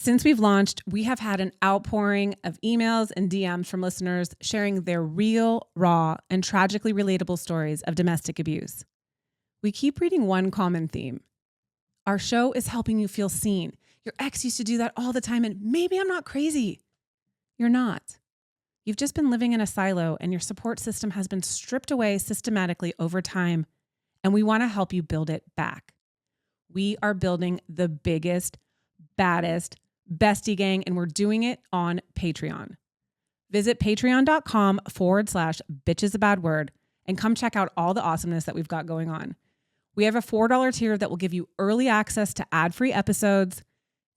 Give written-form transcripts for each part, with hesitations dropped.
Since we've launched, we have had an outpouring of emails and DMs from listeners sharing their real, raw, and tragically relatable stories of domestic abuse. We keep reading one common theme. Our show is helping you feel seen. Your ex used to do that all the time, and maybe I'm not crazy. You're not. You've just been living in a silo, and your support system has been stripped away systematically over time, and we want to help you build it back. We are building the biggest, baddest, bestie gang, and we're doing it on Patreon. Visit patreon.com/bitchesabadword and come check out all the awesomeness that we've got going on. We have a $4 tier that will give you early access to ad-free episodes,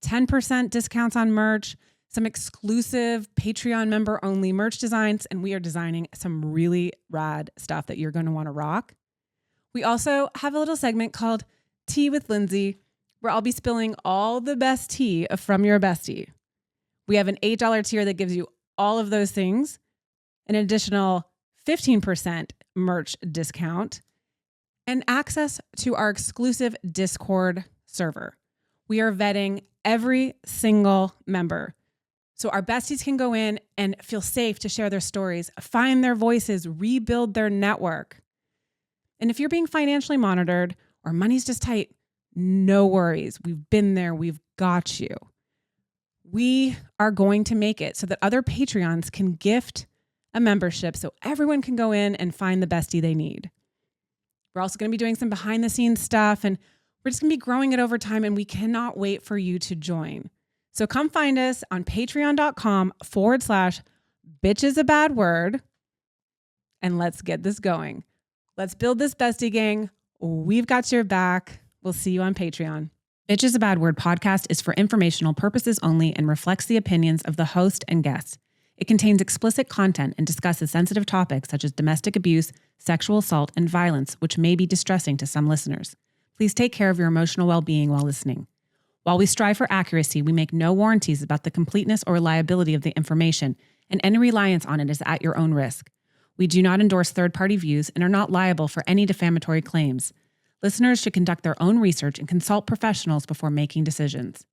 10% discounts on merch, some exclusive Patreon member-only merch designs, and we are designing some really rad stuff that you're going to want to rock. We also have a little segment called Tea with Lindsay, where I'll be spilling all the best tea from your bestie. We have an $8 tier that gives you all of those things, an additional 15% merch discount, and access to our exclusive Discord server. We are vetting every single member, so our besties can go in and feel safe to share their stories, find their voices, rebuild their network. And if you're being financially monitored or money's just tight, no worries. We've been there. We've got you. We are going to make it so that other Patreons can gift a membership so everyone can go in and find the bestie they need. We're also going to be doing some behind the scenes stuff, and we're just going to be growing it over time, and we cannot wait for you to join. So come find us on patreon.com/bitchesabadword, and let's get this going. Let's build this bestie gang. We've got your back. We'll see you on Patreon. Bitch is a Bad Word podcast is for informational purposes only and reflects the opinions of the host and guests. It contains explicit content and discusses sensitive topics such as domestic abuse, sexual assault, and violence, which may be distressing to some listeners. Please take care of your emotional well-being while listening. While we strive for accuracy, we make no warranties about the completeness or reliability of the information, and any reliance on it is at your own risk. We do not endorse third-party views and are not liable for any defamatory claims. Listeners should conduct their own research and consult professionals before making decisions.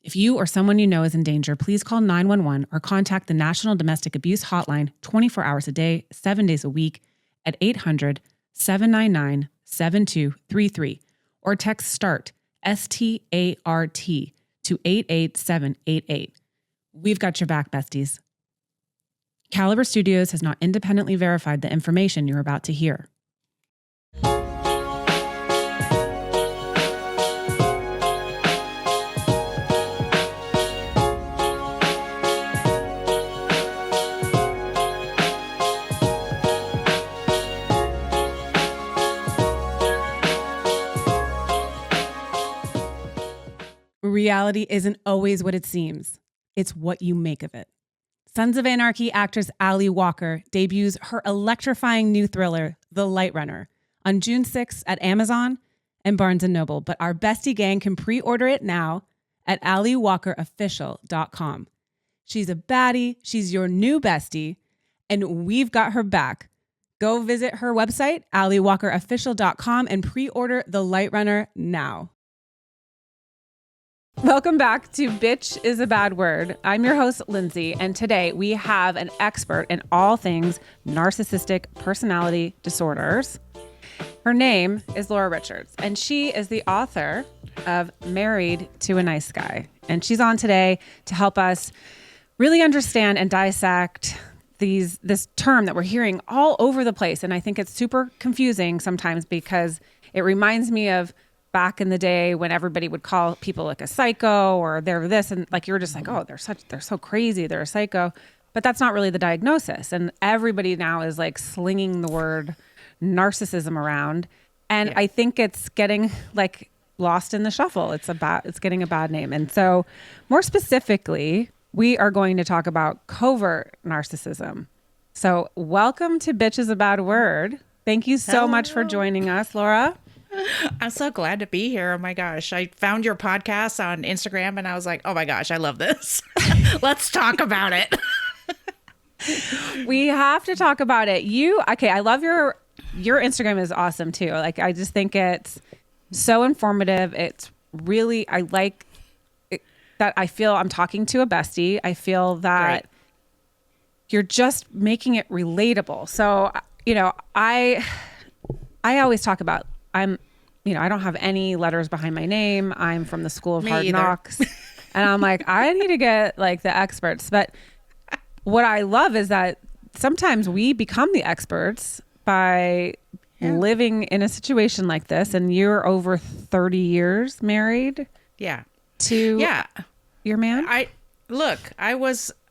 If you or someone you know is in danger, please call 911 or contact the National Domestic Abuse Hotline 24 hours a day, 7 days a week at 800-799-7233 or text START, S-T-A-R-T, to 88788. We've got your back, besties. Caliber Studios has not independently verified the information you're about to hear. Reality isn't always what it seems. It's what you make of it. Sons of Anarchy actress Ali Walker debuts her electrifying new thriller, The Light Runner, on June 6th at Amazon and Barnes & Noble. But our bestie gang can pre-order it now at aliwalkerofficial.com. She's a baddie. She's your new bestie, and we've got her back. Go visit her website, aliwalkerofficial.com, and pre-order The Light Runner now. Welcome back to Bitch is a Bad Word. I'm your host, Lindsay, and today we have an expert in all things narcissistic personality disorders. Her name is Laura Richards, and she is the author of Married to a Nice Guy. And she's on today to help us really understand and dissect this term that we're hearing all over the place. And I think it's super confusing sometimes because it reminds me of back in the day when everybody would call people like a psycho or they're this, and like you're just like, oh, they're so crazy, they're a psycho. But that's not really the diagnosis. And everybody now is like slinging the word narcissism around. And I think it's getting like lost in the shuffle. It's getting a bad name. And so more specifically, we are going to talk about covert narcissism. So welcome to Bitch is a Bad Word. Thank you so much for joining us, Laura. I'm so glad to be here. Oh my gosh. I found your podcast on Instagram and I was like, oh my gosh, I love this. Let's talk about it. We have to talk about it. I love your Instagram is awesome too. Like, I just think it's so informative. It's really, I like it. that I feel I'm talking to a bestie. I feel that you're just making it relatable. So, I always talk about, I don't have any letters behind my name. I'm from the School of Me Hard either. Knocks. And I'm like, I need to get like the experts. But what I love is that sometimes we become the experts by living in a situation like this. And you're over 30 years married to your man.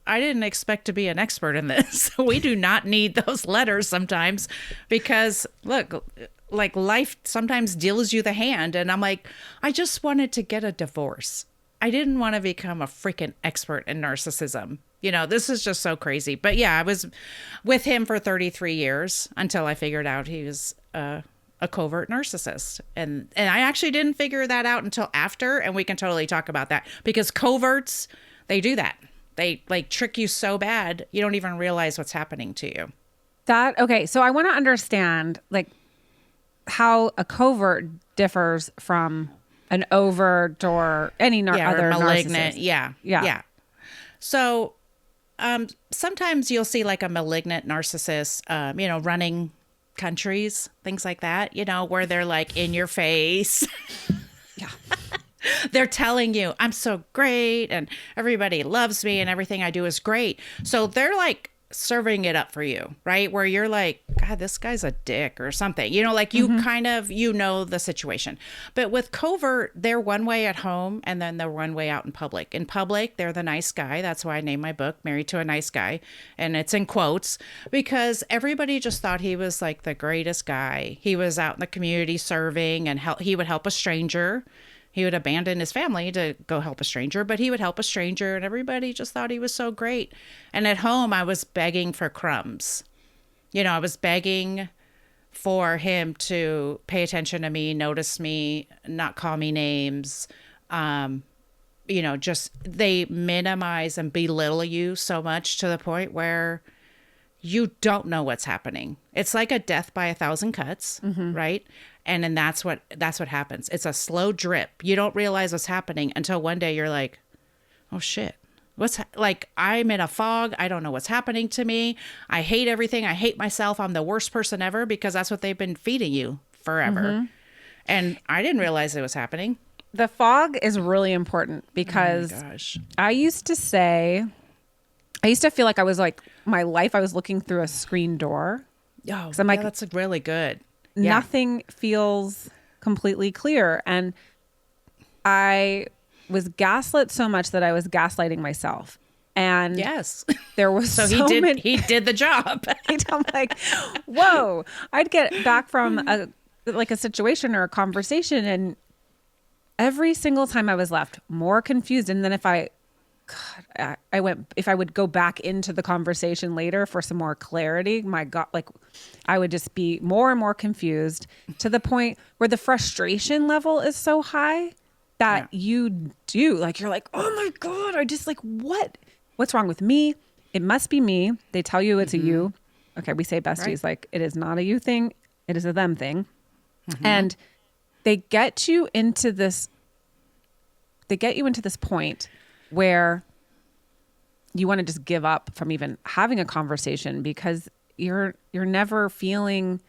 I didn't expect to be an expert in this. We do not need those letters sometimes because look, like life sometimes deals you the hand. And I'm like, I just wanted to get a divorce. I didn't want to become a freaking expert in narcissism. This is just so crazy. But yeah, I was with him for 33 years until I figured out he was a covert narcissist. And I actually didn't figure that out until after. And we can totally talk about that because coverts, they do that. They like trick you so bad, you don't even realize what's happening to you. Okay. So I want to understand like how a covert differs from an overt or any other malignant. narcissist. Yeah. So sometimes you'll see like a malignant narcissist, running countries, things like that, where they're like in your face. Yeah. They're telling you, I'm so great and everybody loves me and everything I do is great. So they're like serving it up for you, right? Where you're like, God, this guy's a dick or something, like you kind of, the situation. But with covert, they're one way at home and then they're one way out in public. In public, they're the nice guy. That's why I named my book Married to a Nice Guy. And it's in quotes because everybody just thought he was like the greatest guy. He was out in the community serving and he would help a stranger. He would abandon his family to go help a stranger, but he would help a stranger and everybody just thought he was so great. And at home, I was begging for crumbs. I was begging for him to pay attention to me, notice me, not call me names. Just they minimize and belittle you so much to the point where you don't know what's happening. It's like a death by 1,000 cuts, right? And then that's what happens. It's a slow drip. You don't realize what's happening until one day you're like, oh shit. I'm in a fog. I don't know what's happening to me. I hate everything. I hate myself. I'm the worst person ever because that's what they've been feeding you forever. And I didn't realize it was happening. The fog is really important because I used to feel like I was like my life. I was looking through a screen door. Oh, I'm like, that's really good. Nothing feels completely clear. And I was gaslit so much that I was gaslighting myself. And there was so he did the job. I'm like, whoa, I'd get back from a situation or a conversation. And every single time I was left more confused. And then if I would go back into the conversation later for some more clarity, my God, I would just be more and more confused to the point where the frustration level is so high that you're like, oh my God, I just what's wrong with me? It must be me. They tell you it's a you. Okay. We say besties, like it is not a you thing. It is a them thing. And they get you into this point where you want to just give up from even having a conversation because you're never feeling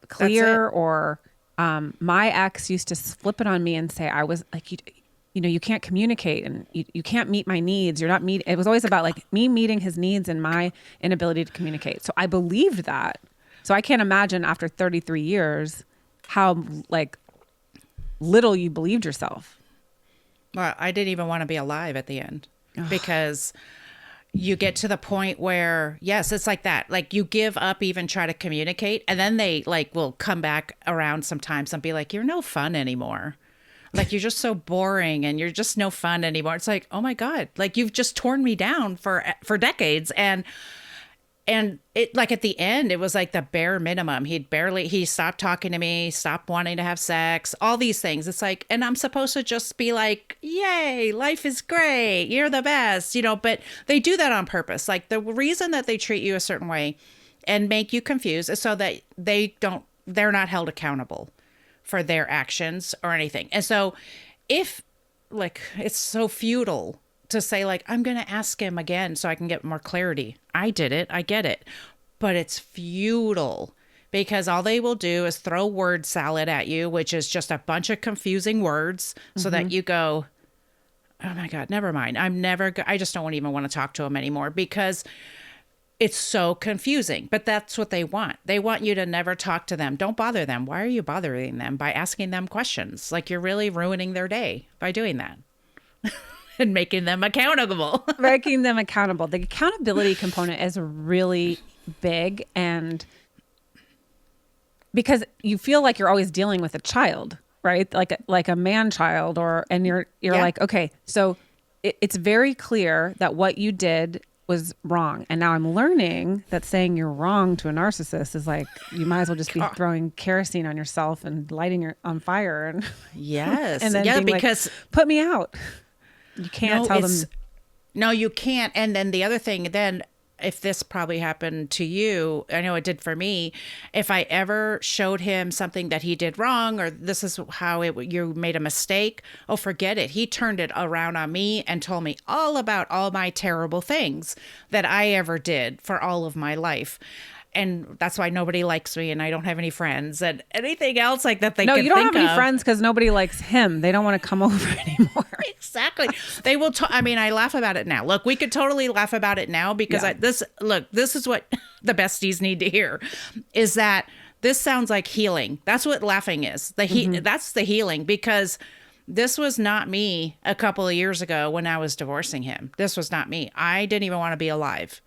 clear. Or my ex used to flip it on me and say I was like, you can't communicate and you can't meet my needs. You're not meet. It was always about like me meeting his needs and my inability to communicate. So I believed that. So I can't imagine after 33 years how little you believed yourself. Well, I didn't even want to be alive at the end because you get to the point where, it's like that. Like you give up, even try to communicate. And then they will come back around sometimes and be like, you're no fun anymore. Like you're just so boring and you're just no fun anymore. It's like, oh my God, like you've just torn me down for decades. And it at the end, it was like the bare minimum. He stopped talking to me, stopped wanting to have sex, all these things. It's like, and I'm supposed to just be like, yay, life is great. You're the best, but they do that on purpose. Like the reason that they treat you a certain way and make you confused is so that they're not held accountable for their actions or anything. And so if like, it's so futile to say, like, I'm going to ask him again so I can get more clarity. I did it. I get it. But it's futile because all they will do is throw word salad at you, which is just a bunch of confusing words so that you go, oh my God, never mind. I just don't even want to talk to him anymore because it's so confusing. But that's what they want. They want you to never talk to them. Don't bother them. Why are you bothering them by asking them questions? Like, you're really ruining their day by doing that. And making them accountable. Making them accountable. The accountability component is really big, and because you feel like you're always dealing with a child, right? Like a man child, and you're like, okay, so it's very clear that what you did was wrong. And now I'm learning that saying you're wrong to a narcissist is like, you might as well just be throwing kerosene on yourself and lighting your on fire. And yes. And then being because like, put me out. You can't tell them. No, you can't. And then the other thing, then if this probably happened to you, I know it did for me. If I ever showed him something that he did wrong, or this is how you made a mistake, oh, forget it. He turned it around on me and told me all about all my terrible things that I ever did for all of my life. And that's why nobody likes me and I don't have any friends and anything else like that. No, you don't have any friends because nobody likes him. They don't want to come over anymore. Exactly. They will. I mean, I laugh about it now. Look, we could totally laugh about it now because this is what the besties need to hear is that this sounds like healing. That's what laughing is. That's the healing, because this was not me a couple of years ago when I was divorcing him. This was not me. I didn't even want to be alive.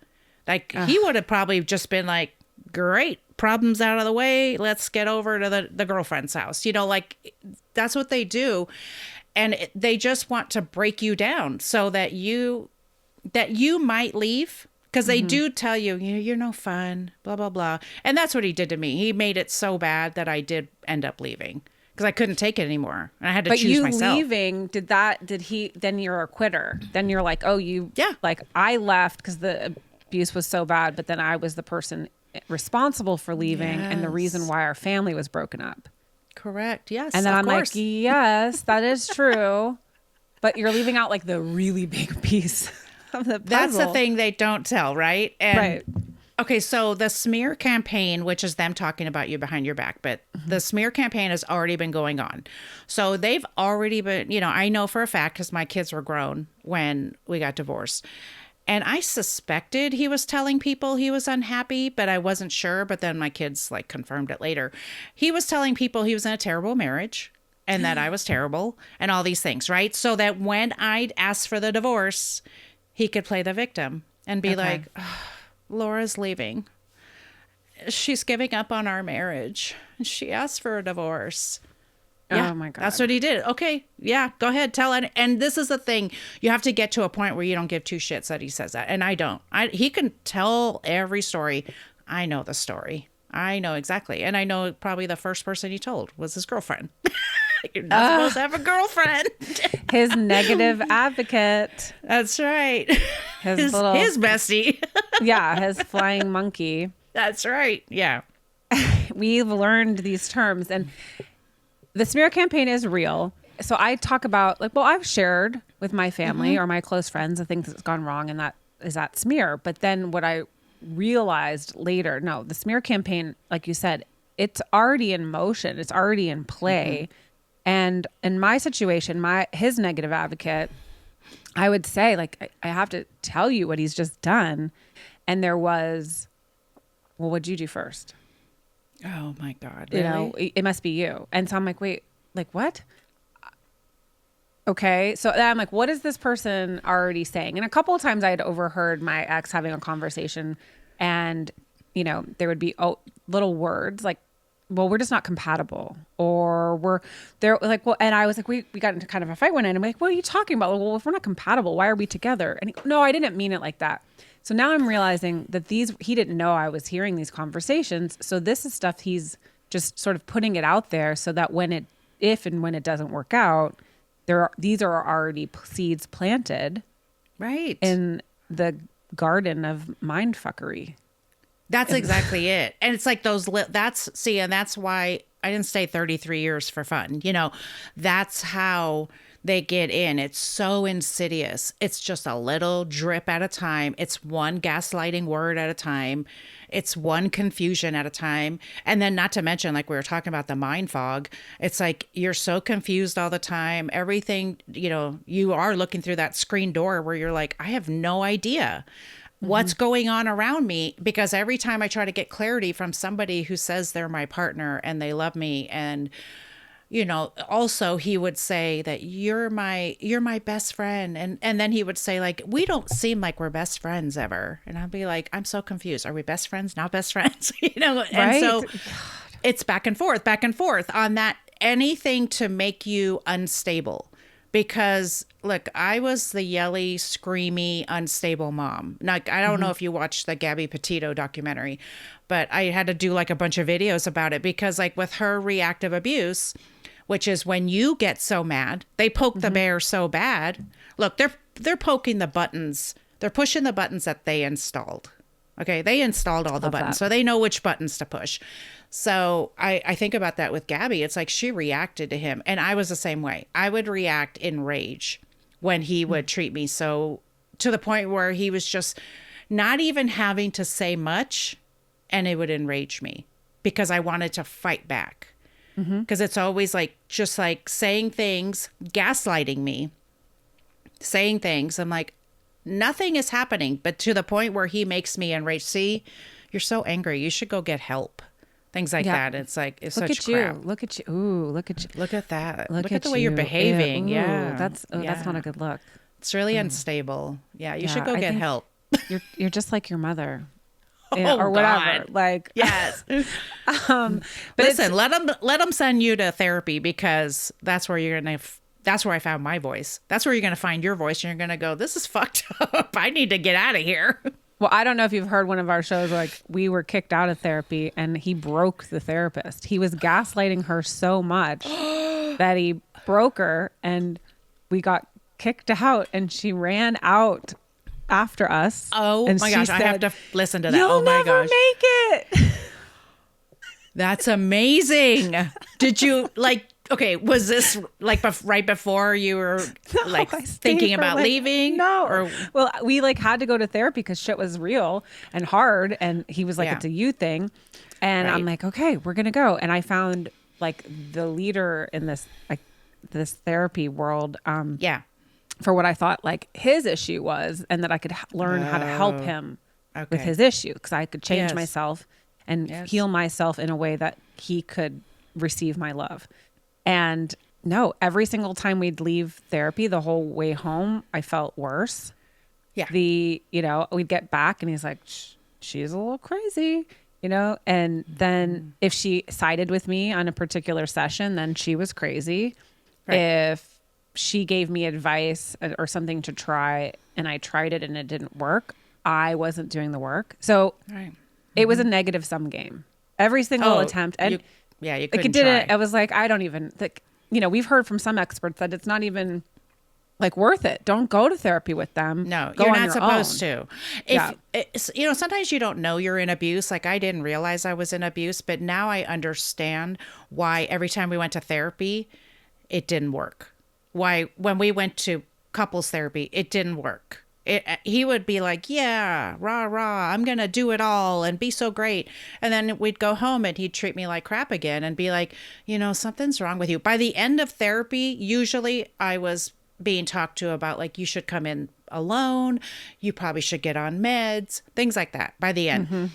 Like, he would have probably just been like, great, problems out of the way. Let's get over to the girlfriend's house. You know, like, that's what they do. And they just want to break you down so that you might leave. Because they do tell you, you're no fun, blah, blah, blah. And that's what he did to me. He made it so bad that I did end up leaving because I couldn't take it anymore. And I had to choose myself. But you leaving, then you're a quitter. Then you're like, oh, like, I left because the abuse was so bad, but then I was the person responsible for leaving and the reason why our family was broken up. Correct. Yes. And then I'm like, yes, that is true. But you're leaving out like the really big piece of the puzzle. That's the thing they don't tell, right? And, okay, so the smear campaign, which is them talking about you behind your back, but the smear campaign has already been going on. So they've already been, I know for a fact because my kids were grown when we got divorced. And I suspected he was telling people he was unhappy, but I wasn't sure. But then my kids like confirmed it later. He was telling people he was in a terrible marriage and that I was terrible and all these things, right? So that when I'd ask for the divorce, he could play the victim and be like, oh, Laura's leaving. She's giving up on our marriage. She asked for a divorce. Yeah, oh my God. That's what he did. Okay. Yeah. Go ahead. Tell it. And this is the thing. You have to get to a point where you don't give two shits that he says that. And I don't. He can tell every story. I know the story. I know exactly. And I know probably the first person he told was his girlfriend. You're not supposed to have a girlfriend. His negative advocate. That's right. His bestie. Yeah. His flying monkey. That's right. Yeah. We've learned these terms, and the smear campaign is real. So I talk about I've shared with my family or my close friends the things that's gone wrong, and that is that smear. But then what I realized later, no, the smear campaign, like you said, it's already in motion. It's already in play. And in my situation, his negative advocate, I would say, like, I have to tell you what he's just done. And there was, well, what'd you do first? Oh my God. Really? It must be you. And so I'm like, wait, like what? Okay. So then I'm like, what is this person already saying? And a couple of times I had overheard my ex having a conversation, and, there would be little words like, well, we're just not compatible, or they're like, well, and I was like, we got into kind of a fight one night. I'm like, what are you talking about? Well, if we're not compatible, why are we together? And no, I didn't mean it like that. So now I'm realizing that he didn't know I was hearing these conversations. So this is stuff he's just sort of putting it out there so that if and when it doesn't work out, these are already seeds planted, right, in the garden of mindfuckery. That's exactly it. And it's like and that's why I didn't stay 33 years for fun. That's how they get in. It's so insidious. It's just a little drip at a time. It's one gaslighting word at a time. It's one confusion at a time. And then not to mention, like we were talking about the mind fog, it's like you're so confused all the time. Everything, you are looking through that screen door where you're like, I have no idea what's going on around me, because every time I try to get clarity from somebody who says they're my partner and they love me, and also he would say that you're my best friend, and then he would say, like, we don't seem like we're best friends ever, and I'd be like, I'm so confused. Are we best friends, not best friends? And Right? so it's back and forth on that, anything to make you unstable. Because look, I was the yelly, screamy, unstable mom. Like, I don't know if you watched the Gabby Petito documentary, but I had to do like a bunch of videos about it, because like with her reactive abuse, which is when you get so mad, they poke the bear so bad. Look, they're poking the buttons. They're pushing the buttons that they installed. Okay, they installed all the buttons, so they know which buttons to push. So I think about that with Gabby. It's like she reacted to him, and I was the same way. I would react in rage when he would treat me so, to the point where he was just not even having to say much, and it would enrage me because I wanted to fight back. Because it's always like, just like saying things, gaslighting me, saying things. I'm like, nothing is happening, but to the point where he makes me enraged. See, you're so angry. You should go get help. Things like that. It's like, it's Look such at crap. you. Look at you. Ooh, look at you. Look at that. Look Look at the way you're behaving. Ooh, Yeah. That's not a good look. It's really unstable. Yeah. You should go I get think help. You're just like your mother. Oh, or whatever. God. Like, Yes. but Listen, let them send you to therapy, because that's where you're going to, that's where I found my voice. That's where you're going to find your voice, and you're going to go, this is fucked up. I need to get out of here. Well, I don't know if you've heard one of our shows, like we were kicked out of therapy and he broke the therapist. He was gaslighting her so much that he broke her, and we got kicked out, and she ran out after us. Oh and my she gosh, I have said, to listen to that. "You'll Oh my never gosh. make it." That's amazing. Did you okay, was this like right before you were like I stayed thinking for, about like, leaving? No. Or Well, we like had to go to therapy because shit was real and hard. And he was like, Yeah. it's a you thing. And I'm Right. like, okay, we're going to go. And I found like the leader in this, like this therapy world, yeah. for what I thought like his issue was, and that I could learn how to help him with Okay. his issue. Cause I could change Yes. myself and Yes. heal myself in a way that he could receive my love. And no, every single time we'd leave therapy, the whole way home, I felt worse. Yeah. We'd get back and he's like, she's a little crazy, and then if she sided with me on a particular session, then she was crazy. Right. If she gave me advice or something to try and I tried it and it didn't work, I wasn't doing the work. So Right. it was a negative sum game. Every single attempt. And you like couldn't it didn't. try. I was like, I don't even like, we've heard from some experts that it's not even like worth it. Don't go to therapy with them. No, Go you're on not your supposed own. to. Sometimes you don't know you're in abuse. Like I didn't realize I was in abuse, but now I understand why every time we went to therapy, it didn't work. Why when we went to couples therapy, it didn't work. He would be like, yeah, rah, rah, I'm going to do it all and be so great. And then we'd go home and he'd treat me like crap again and be like, something's wrong with you. By the end of therapy, usually I was being talked to about like, you should come in alone. You probably should get on meds, things like that by the end.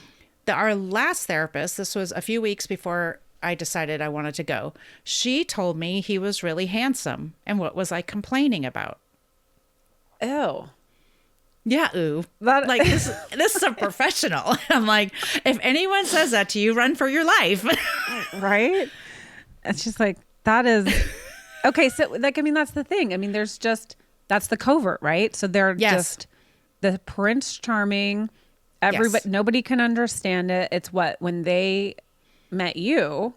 Our last therapist, this was a few weeks before I decided I wanted to go. She told me he was really handsome. And what was I complaining about? Ew. Yeah, ooh. That- Like this is a professional. I'm like, if anyone says that to you, run for your life. Right? It's just like, that is okay. So like, that's the thing. That's the covert, right? So they're Yes. just the Prince Charming. Everybody, nobody can understand it. It's when they met you,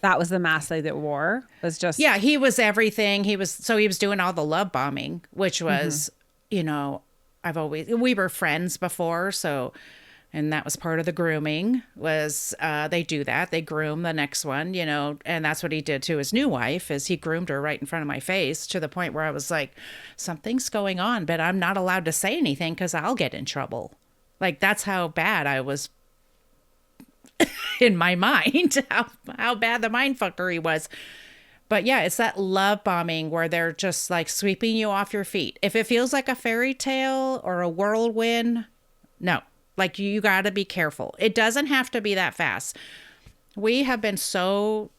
that was the mask they wore. Was just Yeah, he was everything. He was doing all the love bombing, which was, we were friends before, so And that was part of the grooming was they do that. They groom the next one, you know, and that's what he did to his new wife is he groomed her right in front of my face to the point where I was like, something's going on, but I'm not allowed to say anything because I'll get in trouble. Like, that's how bad I was in my mind, how bad the mind fuckery was. But yeah, it's that love bombing where they're just like sweeping you off your feet. If it feels like a fairy tale or a whirlwind, no. Like, you got to be careful. It doesn't have to be that fast. We have been so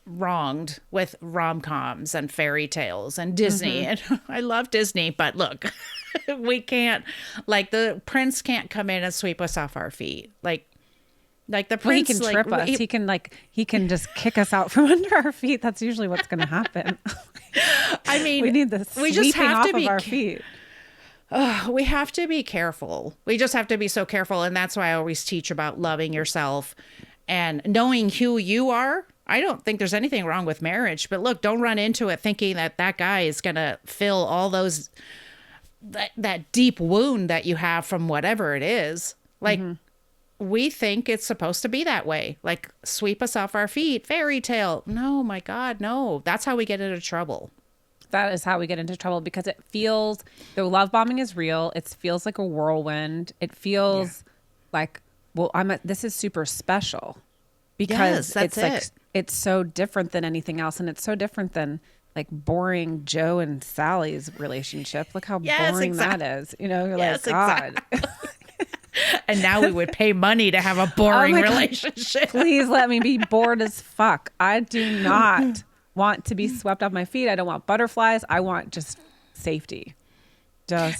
wronged with rom-coms and fairy tales and Disney. And I love Disney, but look, we can't, like, the prince can't come in and sweep us off our feet. Like the prince, he can trip us. He can just kick us out from under our feet. That's usually what's going to happen. I mean, we need the sweeping off of our feet. We have to be careful. We just have to be so careful. And that's why I always teach about loving yourself and knowing who you are. I don't think there's anything wrong with marriage, but look, don't run into it thinking that that guy is going to fill all those, that deep wound that you have from whatever it is. Like, we think it's supposed to be that way. Like, sweep us off our feet, fairy tale. No, my God, no. That's how we get into trouble. That is how we get into trouble because it feels, the love bombing is real. It feels like a whirlwind. It feels like, well, this is super special because it's so different than anything else. And it's so different than like boring Joe and Sally's relationship. Look how boring that is. You know, you're like, God. And now we would pay money to have a boring relationship. Please let me be bored as fuck. I do not want to be swept off my feet. I don't want butterflies. I want just safety.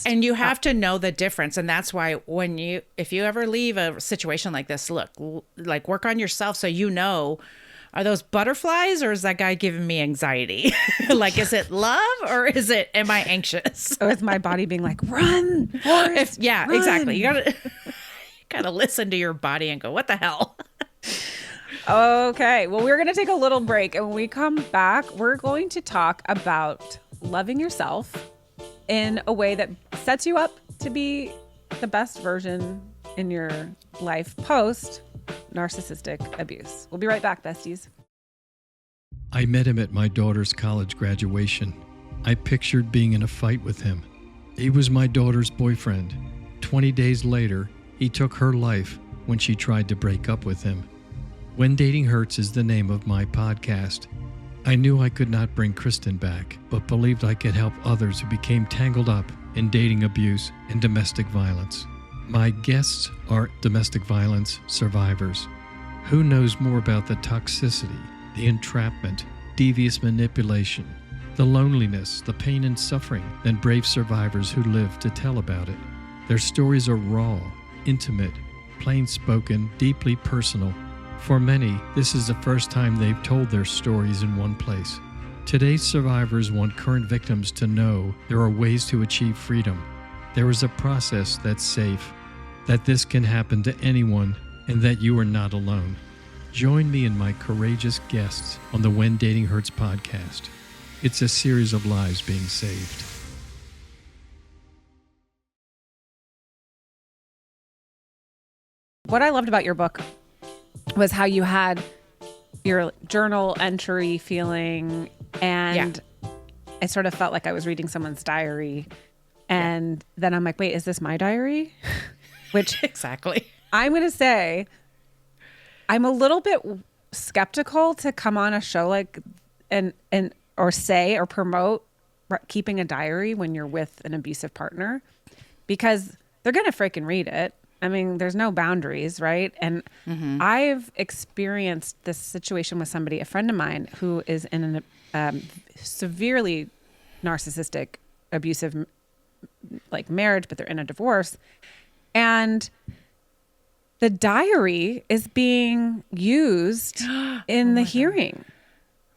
And you have to know the difference. And that's why if you ever leave a situation like this, look, like, work on yourself so you know, are those butterflies or is that guy giving me anxiety? Like, is it love or am I anxious? Or is my body being like, run, Forrest, run. Exactly. You gotta listen to your body and go, what the hell? Okay, well, we're going to take a little break. And when we come back, we're going to talk about loving yourself in a way that sets you up to be the best version in your life post narcissistic abuse. We'll be right back, besties. I met him at my daughter's college graduation. I pictured being in a fight with him. He was my daughter's boyfriend. 20 days later, he took her life when she tried to break up with him. When Dating Hurts is the name of my podcast. I knew I could not bring Kristen back, but believed I could help others who became tangled up in dating abuse and domestic violence. My guests are domestic violence survivors. Who knows more about the toxicity, the entrapment, devious manipulation, the loneliness, the pain and suffering than brave survivors who live to tell about it? Their stories are raw, intimate, plain-spoken, deeply personal. For many, this is the first time they've told their stories in one place. Today's survivors want current victims to know there are ways to achieve freedom. There is a process that's safe, that this can happen to anyone, and that you are not alone. Join me and my courageous guests on the When Dating Hurts podcast. It's a series of lives being saved. What I loved about your book was how you had your journal entry feeling, and I sort of felt like I was reading someone's diary. And then I'm like, wait, is this my diary? Which exactly. I'm going to say, I'm a little bit skeptical to come on a show like or say or promote keeping a diary when you're with an abusive partner, because they're going to freaking read it. I mean, there's no boundaries, right? And I've experienced this situation with somebody, a friend of mine, who is in a severely narcissistic, abusive, like, marriage, but they're in a divorce. And the diary is being used in the hearing.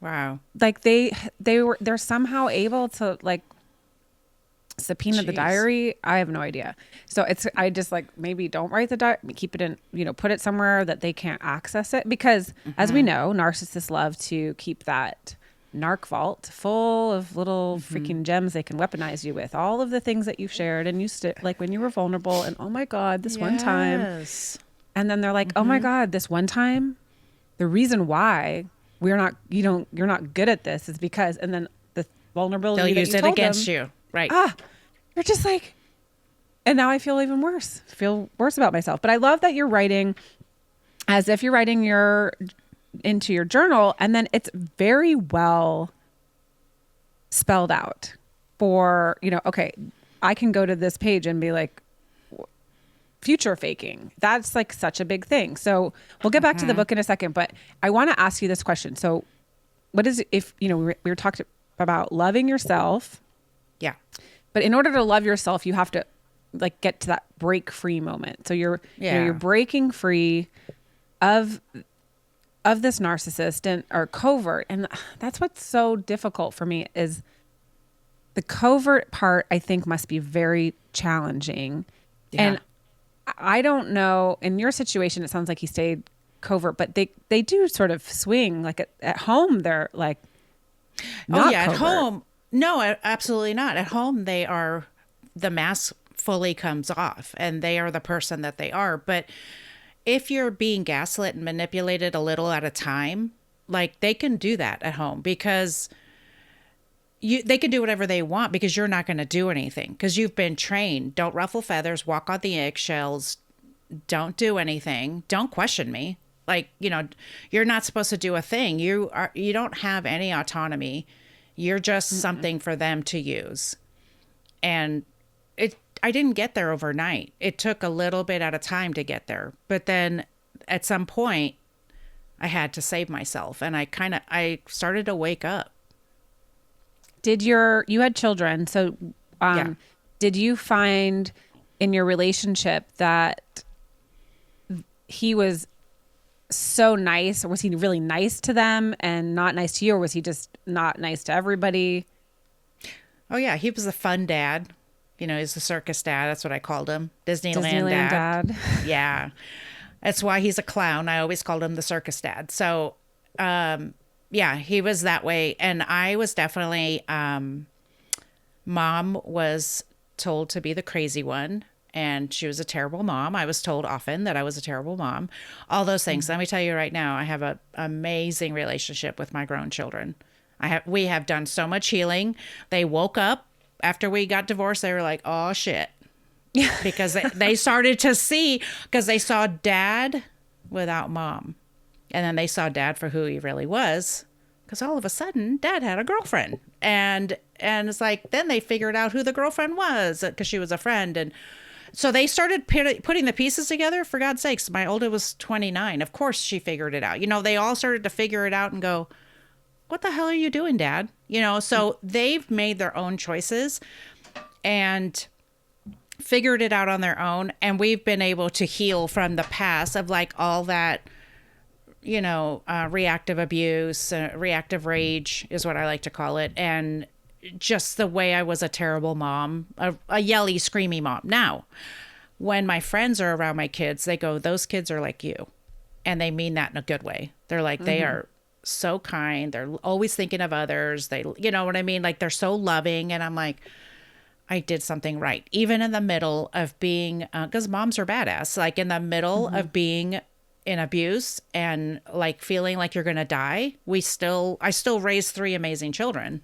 Wow. Like they're somehow able to, like, subpoena the diary. I have no idea. So I just, like, maybe don't write the diary, keep it in, put it somewhere that they can't access it, because as we know, narcissists love to keep that narc vault full of little freaking gems they can weaponize you with. All of the things that you've shared and like when you were vulnerable and oh my God, this one time. And then they're like, oh my God, this one time, the reason why you're not good at this is because, and then the vulnerability they'll use it against them, you. Right. You're just like, and now I feel even worse. I feel worse about myself. But I love that you're writing as if you're writing into your journal, and then it's very well spelled out for, okay, I can go to this page and be like, future faking. That's like such a big thing. So we'll get back to the book in a second, but I want to ask you this question. So what is, if, we were talking about loving yourself. Yeah. But in order to love yourself, you have to like get to that break free moment. So you're breaking free of this narcissist or covert. And that's what's so difficult for me is the covert part, I think must be very challenging. Yeah. And I don't know, in your situation, it sounds like he stayed covert, but they do sort of swing. Like at home, they're like, not covert. At home. No, absolutely not. At home, the mask fully comes off and they are the person that they are. But if you're being gaslit and manipulated a little at a time, like they can do that at home because they can do whatever they want because you're not going to do anything because you've been trained. Don't ruffle feathers, walk on the eggshells, don't do anything, don't question me. Like, you're not supposed to do a thing. You don't have any autonomy. You're just something for them to use. And I didn't get there overnight. It took a little bit at a time to get there. But then at some point I had to save myself and I started to wake up. You had children. So, did you find in your relationship that he was so nice, or was he really nice to them and not nice to you, or was he just not nice to everybody? Oh yeah, he was a fun dad. He's the circus dad. That's what I called him. Disneyland dad. Yeah, that's why he's a clown. I always called him the circus dad. So, yeah, he was that way, and I was definitely. Mom was told to be the crazy one. And she was a terrible mom. I was told often that I was a terrible mom. All those things. Let me tell you right now, I have an amazing relationship with my grown children. We have done so much healing. They woke up after we got divorced. They were like, oh, shit. Because they started to see, because they saw dad without mom. And then they saw dad for who he really was. Because all of a sudden, dad had a girlfriend. And it's like, then they figured out who the girlfriend was because she was a friend. And so they started putting the pieces together. For God's sakes, my oldest was 29. Of course she figured it out. They all started to figure it out and go, what the hell are you doing, Dad? So they've made their own choices and figured it out on their own. And we've been able to heal from the past of like all that, reactive abuse, reactive rage is what I like to call it. And just the way I was a terrible mom, a yelly, screamy mom. Now, when my friends are around my kids, they go, those kids are like you. And they mean that in a good way. They're like, they are so kind. They're always thinking of others. They, you know what I mean? Like they're so loving. And I'm like, I did something right. Even in the middle of being, because moms are badass, like in the middle of being in abuse and like feeling like you're going to die, I still raised 3 amazing children.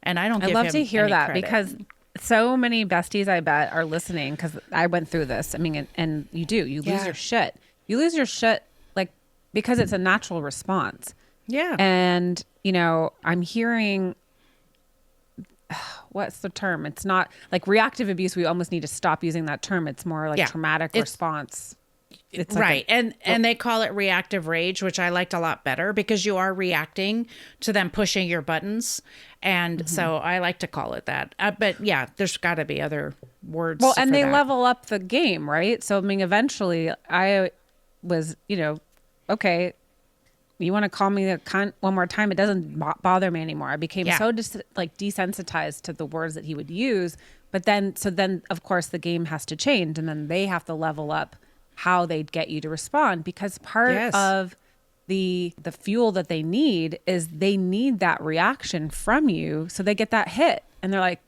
And I don't give him I'd love to hear that credit. because so many besties I bet are listening because I went through this. I mean, and you lose your shit. You lose your shit like because it's a natural response. Yeah. And, I'm hearing, what's the term? It's not like reactive abuse. We almost need to stop using that term. It's more like traumatic response. It's right. And they call it reactive rage, which I liked a lot better because you are reacting to them pushing your buttons. And so I like to call it that. But yeah, there's got to be other words. Well, and they level up the game, right? So, I mean, eventually I was, okay, you want to call me a cunt one more time? It doesn't bother me anymore. I became so desensitized to the words that he would use. But then of course the game has to change and then they have to level up how they'd get you to respond because part of the fuel that they need is they need that reaction from you. So they get that hit and they're like,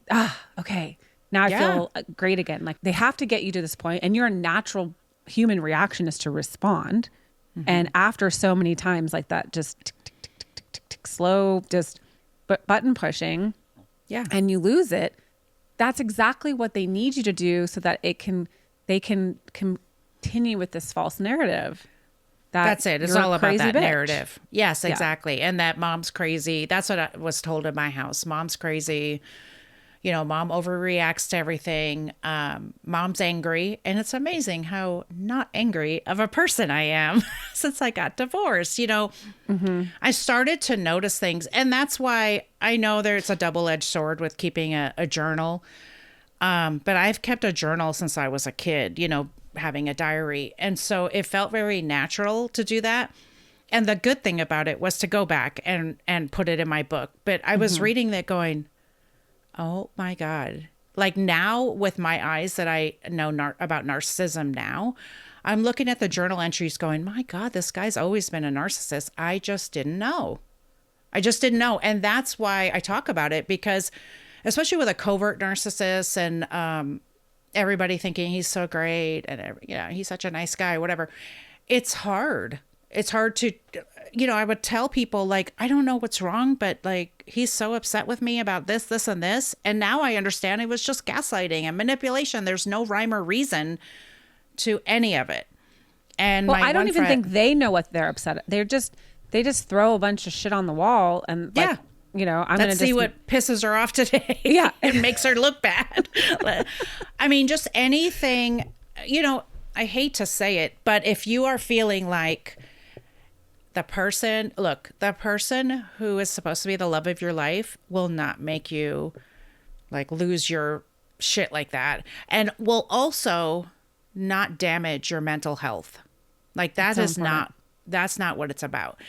okay, now I feel great again. Like they have to get you to this point, and your natural human reaction is to respond. And after so many times like that, just tick, tick, tick, tick, tick, tick, tick, slow, just button pushing. Yeah. And you lose it. That's exactly what they need you to do so that they can continue with this false narrative. That's it. It's all about that narrative. Yes, exactly. Yeah. And that mom's crazy. That's what I was told in my house. Mom's crazy. You know, mom overreacts to everything. Mom's angry. And it's amazing how not angry of a person I am since I got divorced. You know, I started to notice things. And that's why I know there's a double-edged sword with keeping a journal. But I've kept a journal since I was a kid, you know, having a diary. And so it felt very natural to do that. And the good thing about it was to go back and put it in my book. But I was reading that going, oh my God. Like now with my eyes that I know about narcissism now, I'm looking at the journal entries going, my God, this guy's always been a narcissist. I just didn't know. And that's why I talk about it, because especially with a covert narcissist and everybody thinking he's so great and he's such a nice guy, whatever. It's hard. It's hard to, I would tell people like, I don't know what's wrong, but like, he's so upset with me about this, this, and this. And now I understand it was just gaslighting and manipulation. There's no rhyme or reason to any of it. And I don't even think they know what they're upset at. They just throw a bunch of shit on the wall and like, I'm going to see what pisses her off today. Yeah. And makes her look bad. I mean, just anything, I hate to say it, but if you are feeling like the person who is supposed to be the love of your life will not make you like lose your shit like that, and will also not damage your mental health. Like that's not what it's about.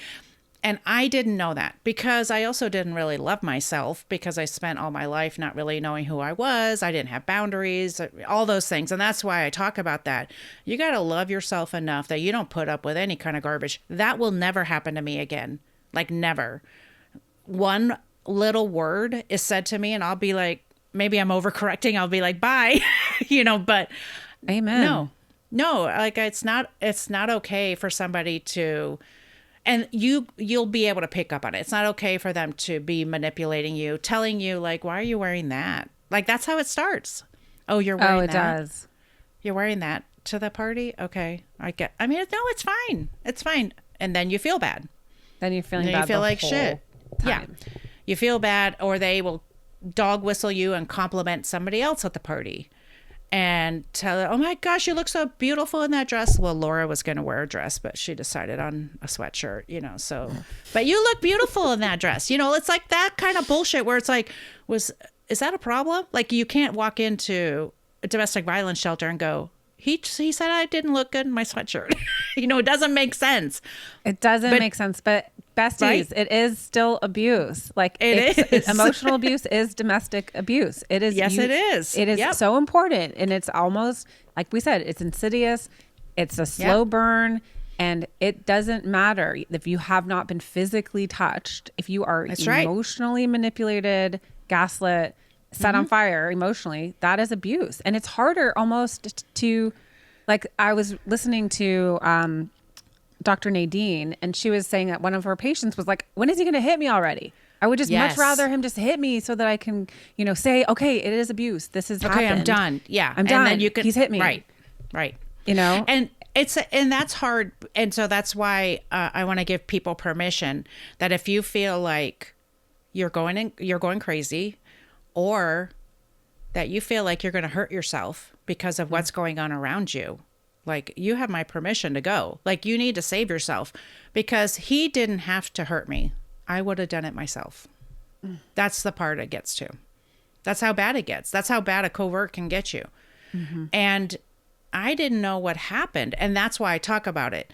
And I didn't know that because I also didn't really love myself, because I spent all my life not really knowing who I was. I didn't have boundaries, all those things. And that's why I talk about that. You got to love yourself enough that you don't put up with any kind of garbage. That will never happen to me again. Like never. One little word is said to me and I'll be like, maybe I'm overcorrecting. I'll be like, bye, but amen. No, like it's not okay for somebody to, and you'll be able to pick up on it. It's not okay for them to be manipulating you, telling you like, why are you wearing that? Like, that's how it starts. Oh, you're wearing that? Oh, it does. You're wearing that to the party? Okay. No, it's fine. It's fine. And then you feel bad. Then you're feeling bad. You feel like shit. Time. Yeah. You feel bad, or they will dog whistle you and compliment somebody else at the party. And tell her, oh my gosh, you look so beautiful in that dress. Well, Laura was going to wear a dress, but she decided on a sweatshirt, so. But you look beautiful in that dress. It's like that kind of bullshit where it's like, is that a problem? Like, you can't walk into a domestic violence shelter and go, he said I didn't look good in my sweatshirt. It doesn't make sense. It doesn't make sense. But besties, right? It is still abuse. Like it is. Emotional abuse is domestic abuse. It is. Yes, it is. It is so important. And it's almost, like we said, it's insidious. It's a slow burn. And it doesn't matter if you have not been physically touched, if you are emotionally manipulated, gaslit, set on fire emotionally, that is abuse. And it's harder almost to, like, I was listening to Dr. Nadine, and she was saying that one of her patients was like, when is he going to hit me already? I would just much rather him just hit me so that I can, say, okay, it is abuse. This is happened. I'm done. Yeah. I'm done. And then he's hit me. Right. And that's hard. And so that's why I want to give people permission that if you feel like you're going crazy, or that you feel like you're going to hurt yourself because of what's going on around you, like, you have my permission to go. Like, you need to save yourself, because he didn't have to hurt me. I would have done it myself. That's the part it gets to. That's how bad it gets. That's how bad a covert can get you. And I didn't know what happened. And that's why I talk about it,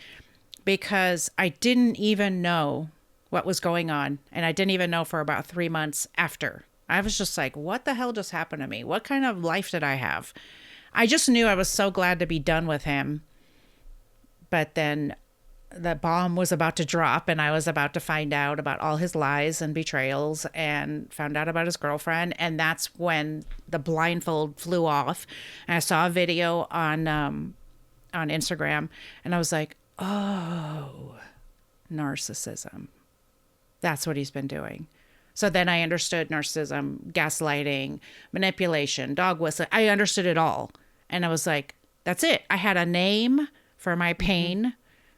because I didn't even know what was going on. And I didn't even know for about 3 months after. I was just like, what the hell just happened to me? What kind of life did I have? I just knew I was so glad to be done with him. But then the bomb was about to drop and I was about to find out about all his lies and betrayals and found out about his girlfriend. And that's when the blindfold flew off. And I saw a video on Instagram and I was like, oh, narcissism. That's what he's been doing. So then I understood narcissism, gaslighting, manipulation, dog whistling. I understood it all. And I was like, that's it. I had a name for my pain.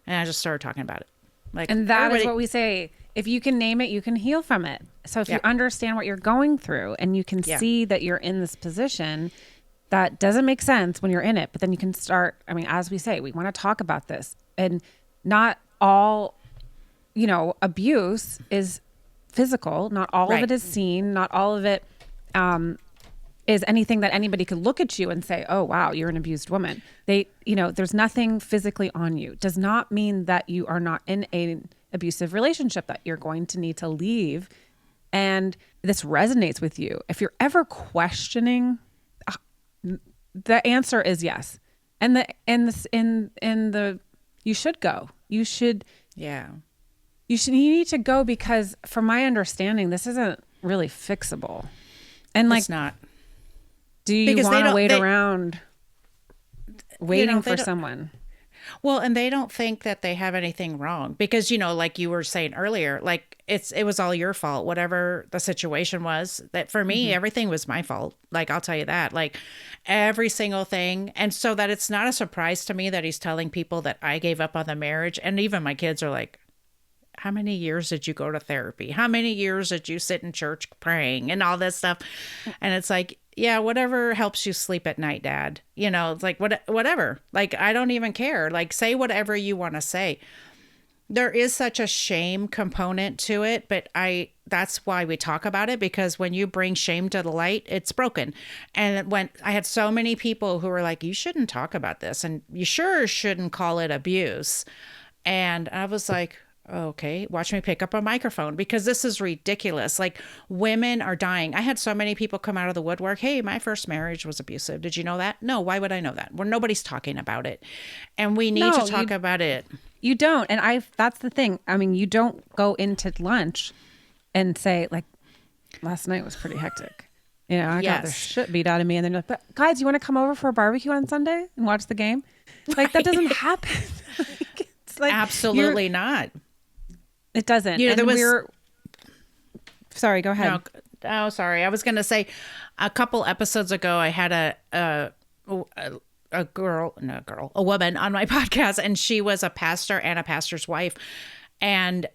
And I just started talking about it. Like, and that is what we say. If you can name it, you can heal from it. So if you understand what you're going through and you can see that you're in this position, that doesn't make sense when you're in it. But then you can start, I mean, as we say, we want to talk about this. And not all, abuse is physical. Not all of it is seen. Not all of it is anything that anybody could look at you and say, oh, wow, you're an abused woman. There's nothing physically on you. Does not mean that you are not in an abusive relationship that you're going to need to leave. And this resonates with you. If you're ever questioning, the answer is yes. And you should go. You need to go because from my understanding, this isn't really fixable. And it's not. Do you want to wait around waiting for someone? Well, and they don't think that they have anything wrong because, like you were saying earlier, like it was all your fault, whatever the situation was. That for me, everything was my fault. Like, I'll tell you that, like every single thing. And so that it's not a surprise to me that he's telling people that I gave up on the marriage. And even my kids are like, how many years did you go to therapy? How many years did you sit in church praying and all this stuff? And it's like, yeah, whatever helps you sleep at night, Dad. It's like, whatever. Like, I don't even care. Like, say whatever you want to say. There is such a shame component to it, but that's why we talk about it, because when you bring shame to the light, it's broken. And when I had so many people who were like, you shouldn't talk about this and you sure shouldn't call it abuse. And I was like, okay, watch me pick up a microphone because this is ridiculous. Like, women are dying. I had so many people come out of the woodwork. Hey, my first marriage was abusive. Did you know that? No, why would I know that? Well, nobody's talking about it. And we need to talk about it. You don't. And that's the thing. I mean, you don't go into lunch and say, like, last night was pretty hectic. I got the shit beat out of me. And then you're like, but guys, you want to come over for a barbecue on Sunday and watch the game? Like, that doesn't happen. It's like, absolutely not. It doesn't. Sorry, go ahead. No, sorry. I was going to say a couple episodes ago, I had a woman on my podcast, and she was a pastor and a pastor's wife. And,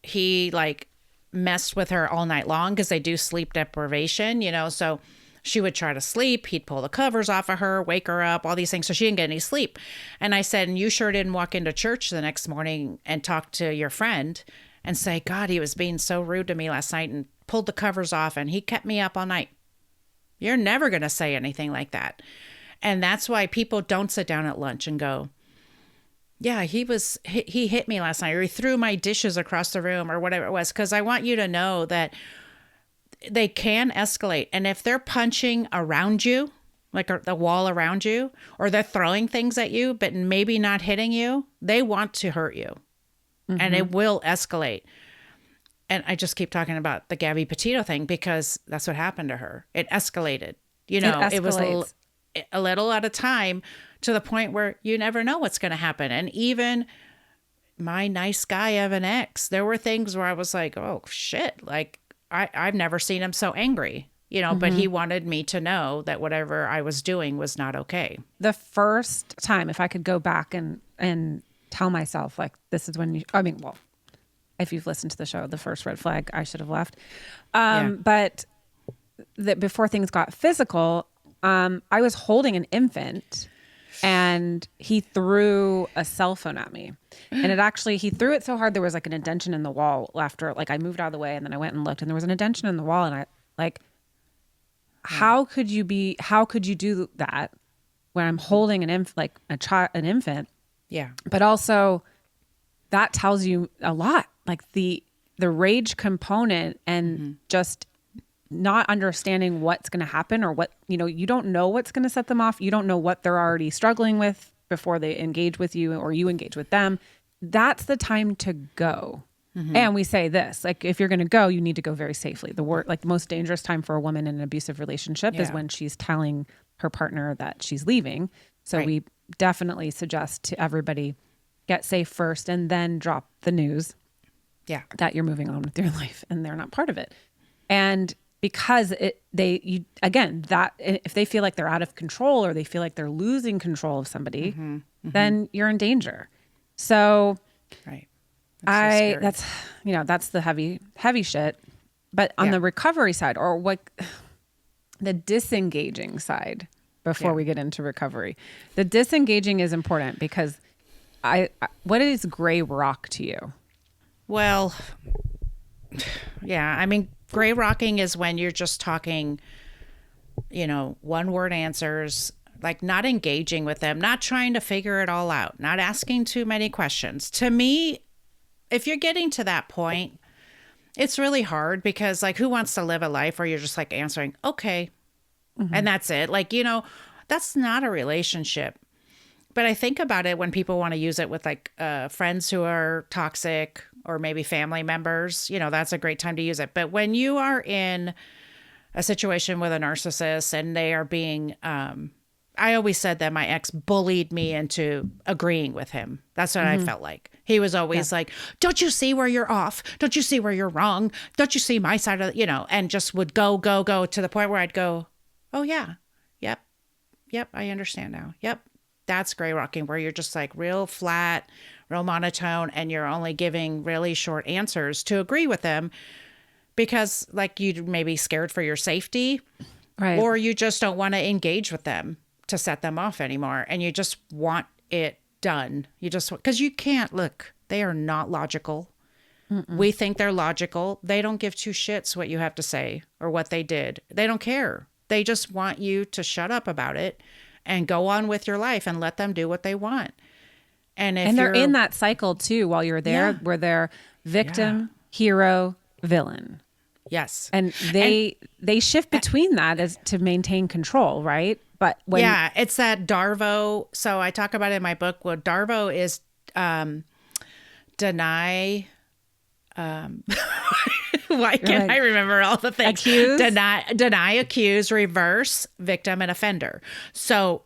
he like messed with her all night long because they do sleep deprivation, so she would try to sleep. He'd pull the covers off of her, wake her up, all these things. So she didn't get any sleep. And I said, and you sure didn't walk into church the next morning and talk to your friend and say, God, he was being so rude to me last night and pulled the covers off and he kept me up all night. You're never going to say anything like that. And that's why people don't sit down at lunch and go, yeah, he hit me last night, or he threw my dishes across the room, or whatever it was. Because I want you to know that they can escalate. And if they're punching around you, like the wall around you, or they're throwing things at you, but maybe not hitting you, they want to hurt you. And it will escalate. And I just keep talking about the Gabby Petito thing because that's what happened to her. It escalated. It was a little at a time to the point where you never know what's going to happen. And even my nice guy of an ex, there were things where I was like, oh, shit, like, I've never seen him so angry, but he wanted me to know that whatever I was doing was not okay. The first time, if I could go back and tell myself, like, this is when if you've listened to the show, the first red flag, I should have left. But before things got physical, I was holding an infant and he threw a cell phone at me. And he threw it so hard there was like an indention in the wall after, like, I moved out of the way and then I went and looked and there was an indention in the wall. And I like, how could you do that when I'm holding an infant? Yeah. But also that tells you a lot, like the rage component and just not understanding what's going to happen or what, you don't know what's going to set them off. You don't know what they're already struggling with before they engage with you or you engage with them. that's the time to go. And we say this, like, if you're going to go, you need to go very safely. The most dangerous time for a woman in an abusive relationship is when she's telling her partner that she's leaving. So we definitely suggest to everybody, get safe first and then drop the news that you're moving on with your life and they're not part of it. And because if they feel like they're out of control or they feel like they're losing control of somebody, then you're in danger. So that's the heavy shit. But on the recovery side, or what the disengaging side, before we get into recovery, the disengaging is important because what is gray rock to you? Well, I mean, gray rocking is when you're just talking, one word answers, like not engaging with them, not trying to figure it all out, not asking too many questions. To me, if you're getting to that point, it's really hard because, like, who wants to live a life where you're just like answering, okay, and that's it? Like, that's not a relationship. But I think about it when people want to use it with like friends who are toxic or maybe family members, that's a great time to use it. But when you are in a situation with a narcissist and they are being, I always said that my ex bullied me into agreeing with him. That's what I felt like. He was always like, don't you see where you're off? Don't you see where you're wrong? Don't you see my side of, and just would go to the point where I'd go, oh yeah, yep, I understand now. Yep. That's gray rocking, where you're just like real flat, real monotone, and you're only giving really short answers to agree with them because like you may be scared for your safety, right? Or you just don't want to engage with them to set them off anymore. And you just want it done. You just, because you can't, look, they are not logical. We think they're logical. They don't give two shits what you have to say or what they did. They don't care. They just want you to shut up about it and go on with your life and let them do what they want. And they're in that cycle too while you're there, where they're victim, hero, villain. Yes. And they shift between that as to maintain control, right? But when it's that Darvo. So I talk about it in my book. Well, Darvo is deny. Why can't I remember all the things? Accuse? Deny, accuse, reverse, victim, and offender. So,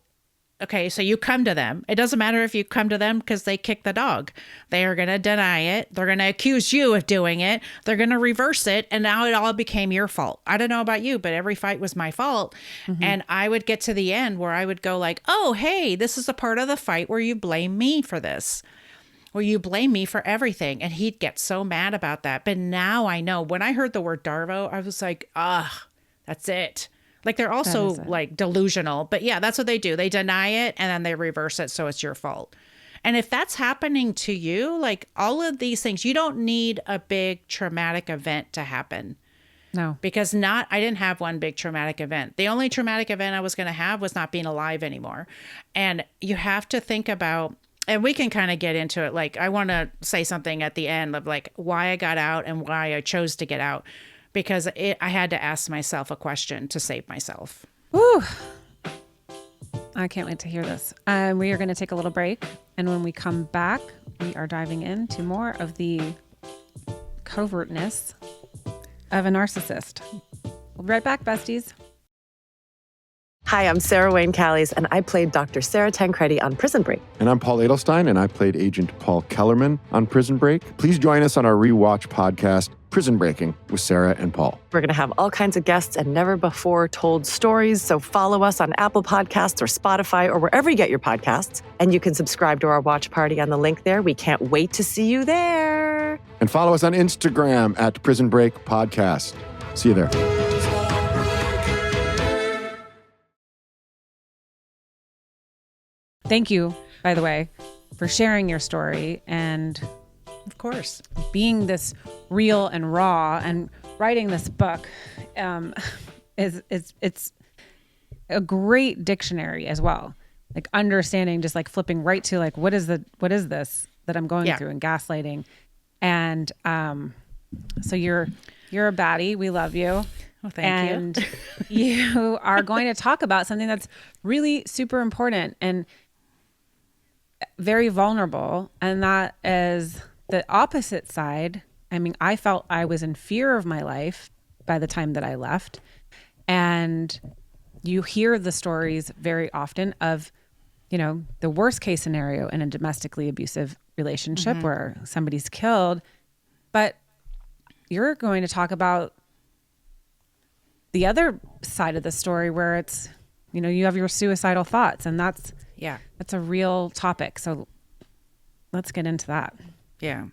okay, so you come to them. It doesn't matter if you come to them because they kicked the dog. They are going to deny it. They're going to accuse you of doing it. They're going to reverse it. And now it all became your fault. I don't know about you, but every fight was my fault. And I would get to the end where I would go like, oh, hey, this is a part of the fight where you blame me for this. Where you blame me for everything. And he'd get so mad about that. But now I know, when I heard the word Darvo, I was like, that's it. Like, they're also like delusional, but yeah, that's what they do. They deny it and then they reverse it. So it's your fault. And if that's happening to you, like all of these things, you don't need a big traumatic event to happen. No, because I didn't have one big traumatic event. The only traumatic event I was going to have was not being alive anymore. And you have to think about, and we can kind of get into it. Like, I want to say something at the end of like why I got out and why I chose to get out, because I had to ask myself a question to save myself. Ooh, I can't wait to hear this. We are going to take a little break. And when we come back, we are diving into more of the covertness of a narcissist. We'll be right back, besties. Hi, I'm Sarah Wayne Callies, and I played Dr. Sarah Tancredi on Prison Break. And I'm Paul Edelstein, and I played Agent Paul Kellerman on Prison Break. Please join us on our rewatch podcast, Prison Breaking, with Sarah and Paul. We're going to have all kinds of guests and never-before-told stories, so follow us on Apple Podcasts or Spotify or wherever you get your podcasts. And you can subscribe to our watch party on the link there. We can't wait to see you there. And follow us on Instagram at Prison Break Podcast. See you there. Thank you, by the way, for sharing your story and, of course, being this real and raw, and writing this book. It's a great dictionary as well. Like understanding, just like flipping right to like what is this that I'm going through, and gaslighting, and so you're a baddie. We love you. Well, thank you. And you are going to talk about something that's really super important. And very vulnerable. And that is the opposite side. I mean, I felt I was in fear of my life by the time that I left. And you hear the stories very often of, you know, the worst case scenario in a domestically abusive relationship where somebody's killed. But you're going to talk about the other side of the story where it's, you know, you have your suicidal thoughts, and that's a real topic. So let's get into that. Yeah.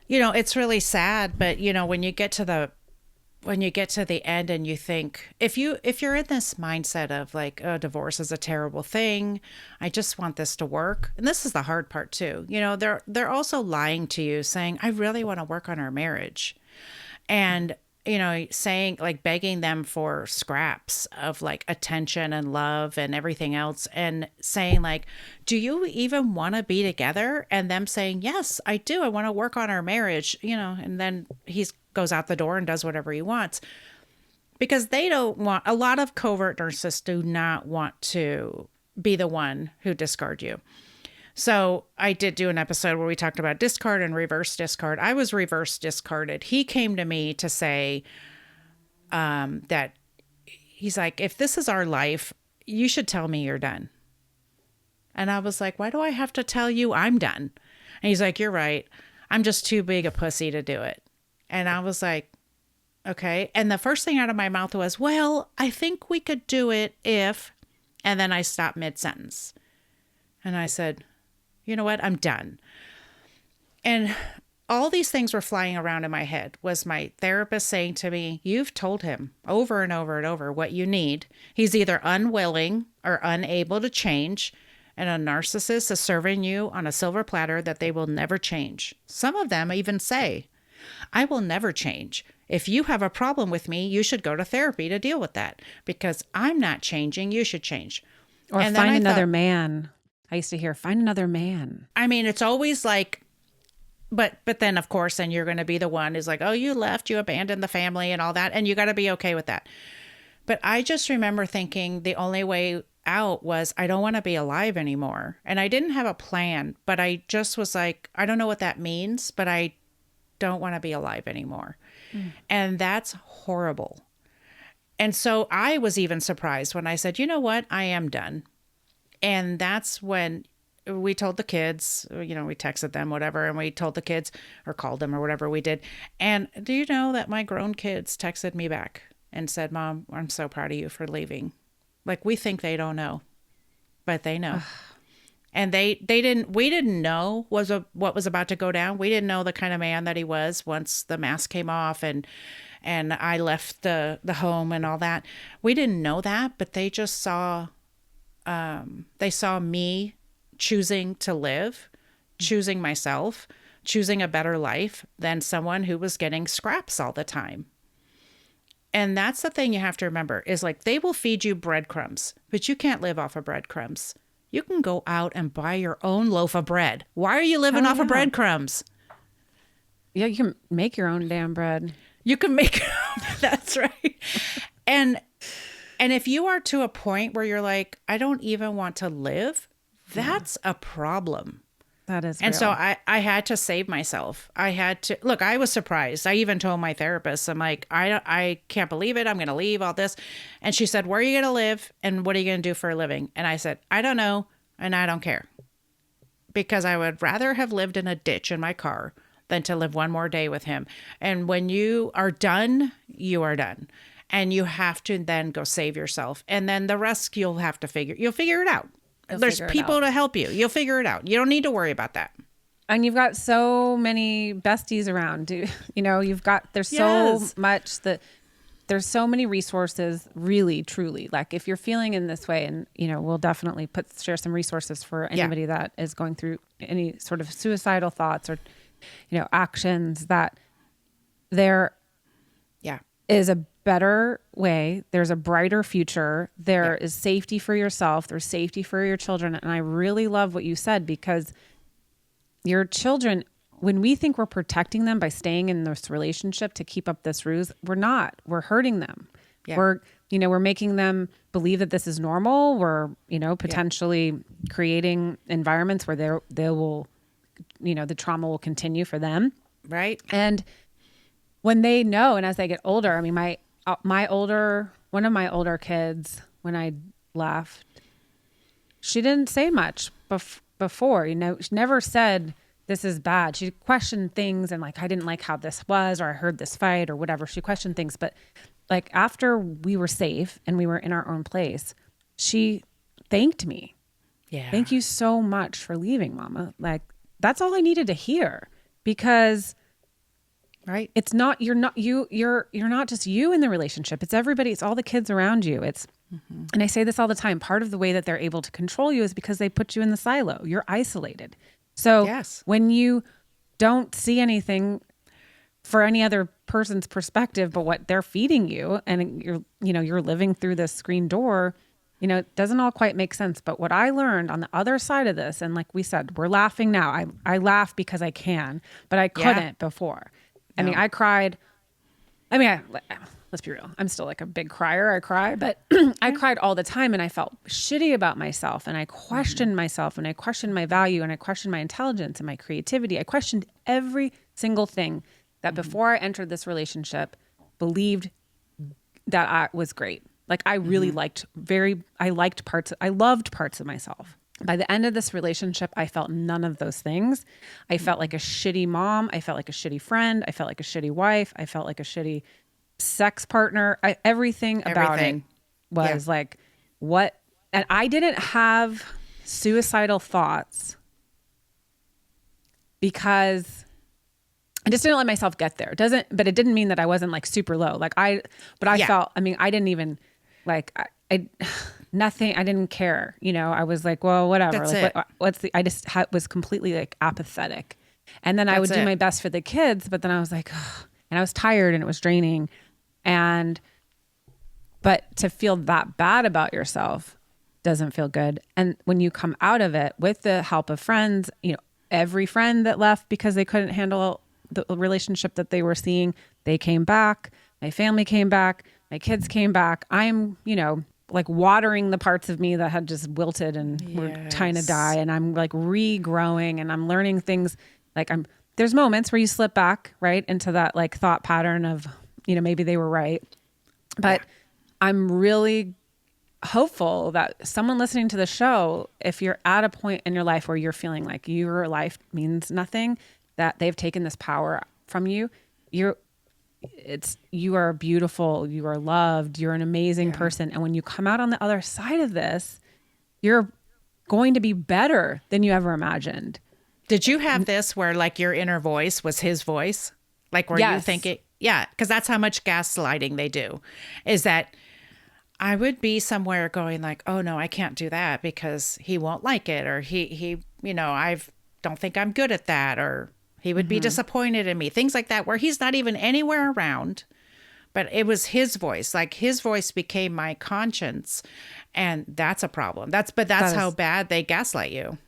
You know, it's really sad, but you know, when you get to the end and you think, if you're in this mindset of like, oh, divorce is a terrible thing, I just want this to work. And this is the hard part too. You know, they're also lying to you, saying, I really want to work on our marriage. And, you know, saying, like, begging them for scraps of like attention and love and everything else, and saying like, do you even want to be together? And them saying, yes, I do. I want to work on our marriage, you know, and then he's goes out the door and does whatever he wants, because they don't want, a lot of covert narcissists do not want to be the one who discard you. So I did do an episode where we talked about discard and reverse discard. I was reverse discarded. He came to me to say that he's like, if this is our life, you should tell me you're done. And I was like, why do I have to tell you I'm done? And he's like, you're right. I'm just too big a pussy to do it. And I was like, okay. And the first thing out of my mouth was, well, I think we could do it if, and then I stopped mid-sentence. And I said, you know what? I'm done. And all these things were flying around in my head. Was my therapist saying to me, you've told him over and over and over what you need. He's either unwilling or unable to change. And a narcissist is serving you on a silver platter that they will never change. Some of them even say, I will never change. If you have a problem with me, you should go to therapy to deal with that, because I'm not changing. You should change. Or and find another man. I used to hear, find another man. I mean, it's always like, but then of course, then you're going to be the one who's like, oh, you left, you abandoned the family and all that. And you got to be okay with that. But I just remember thinking the only way out was, I don't want to be alive anymore. And I didn't have a plan, but I just was like, I don't know what that means, but I don't want to be alive anymore. And that's horrible. And so I was even surprised when I said, you know what, I am done. And that's when we told the kids, you know, we texted them, whatever, and we told the kids or called them or whatever we did. And do you know that my grown kids texted me back and said, Mom, I'm so proud of you for leaving. Like, we think they don't know, but they know. And we didn't know what was about to go down. We didn't know the kind of man that he was once the mask came off and I left the home and all that. We didn't know that, but they just saw, they saw me choosing to live, choosing myself, choosing a better life than someone who was getting scraps all the time. And that's the thing you have to remember is, like, they will feed you breadcrumbs, but you can't live off of breadcrumbs. You can go out and buy your own loaf of bread. Why are you living off of breadcrumbs? Yeah, you can make your own damn bread. You can make, that's right. And if you are to a point where you're like, I don't even want to live, that's a problem. That is And real. so I had to save myself. I had to, look, I was surprised. I even told my therapist, I'm like, I can't believe it. I'm going to leave all this. And she said, where are you going to live? And what are you going to do for a living? And I said, I don't know. And I don't care. Because I would rather have lived in a ditch in my car than to live one more day with him. And when you are done, you are done. And you have to then go save yourself. And then the rest you'll figure it out. There's people to help you. You'll figure it out. You don't need to worry about that. And you've got so many besties around. You know, there's so much there's so many resources, really, truly. Like, if you're feeling in this way, and, you know, we'll definitely share some resources for anybody that is going through any sort of suicidal thoughts or, you know, actions, that there is a better way. There's a brighter future. There is safety for yourself. There's safety for your children. And I really love what you said, because your children, when we think we're protecting them by staying in this relationship to keep up this ruse, we're not. We're hurting them. Yeah. we're making them believe that this is normal. We're, potentially creating environments where they will, the trauma will continue for them. Right. And when they know, and as they get older, I mean, one of my older kids, when I left, she didn't say much before, she never said, this is bad. She questioned things and like, I didn't like how this was, or I heard this fight or whatever. She questioned things. But like after we were safe and we were in our own place, she thanked me. Yeah. Thank you so much for leaving, Mama. Like that's all I needed to hear, because right. it's not, you're not just you in the relationship. It's everybody. It's all the kids around you. And I say this all the time. Part of the way that they're able to control you is because they put you in the silo. You're isolated. So when you don't see anything for any other person's perspective, but what they're feeding you, and you're living through this screen door, it doesn't all quite make sense. But what I learned on the other side of this, and like we said, we're laughing now. I laugh because I can, but I couldn't before. I mean, I cried. Let's be real. I'm still like a big crier. I cry, but I cried all the time, and I felt shitty about myself, and I questioned myself, and I questioned my value, and I questioned my intelligence and my creativity. I questioned every single thing that before I entered this relationship believed that I was great. Like I really I loved parts of myself. By the end of this relationship, I felt none of those things. I felt like a shitty mom. I felt like a shitty friend. I felt like a shitty wife. I felt like a shitty sex partner. Everything about it was like, what? And I didn't have suicidal thoughts because I just didn't let myself get there. But it didn't mean that I wasn't like super low. Like I felt, I didn't even like, nothing. I didn't care. I was like, well, whatever. That's like, I was completely like apathetic. And then I would do my best for the kids, but then I was like, ugh, and I was tired and it was draining. But to feel that bad about yourself doesn't feel good. And when you come out of it with the help of friends, every friend that left because they couldn't handle the relationship that they were seeing, they came back. My family came back. My kids came back. I'm, like watering the parts of me that had just wilted and were trying to die. And I'm like regrowing, and I'm learning things. Like there's moments where you slip back right into that like thought pattern of, maybe they were right. But I'm really hopeful that someone listening to the show, if you're at a point in your life where you're feeling like your life means nothing, that they've taken this power from you, you are beautiful, you are loved, you're an amazing person. And when you come out on the other side of this, you're going to be better than you ever imagined. Did you have this where like your inner voice was his voice? Like where you think it? Yeah, because that's how much gaslighting they do, is that I would be somewhere going like, oh no, I can't do that because he won't like it, or he I don't think I'm good at that, or he would be disappointed in me, things like that, where he's not even anywhere around, but it was his voice. Like his voice became my conscience, and that's a problem. That's how bad they gaslight you.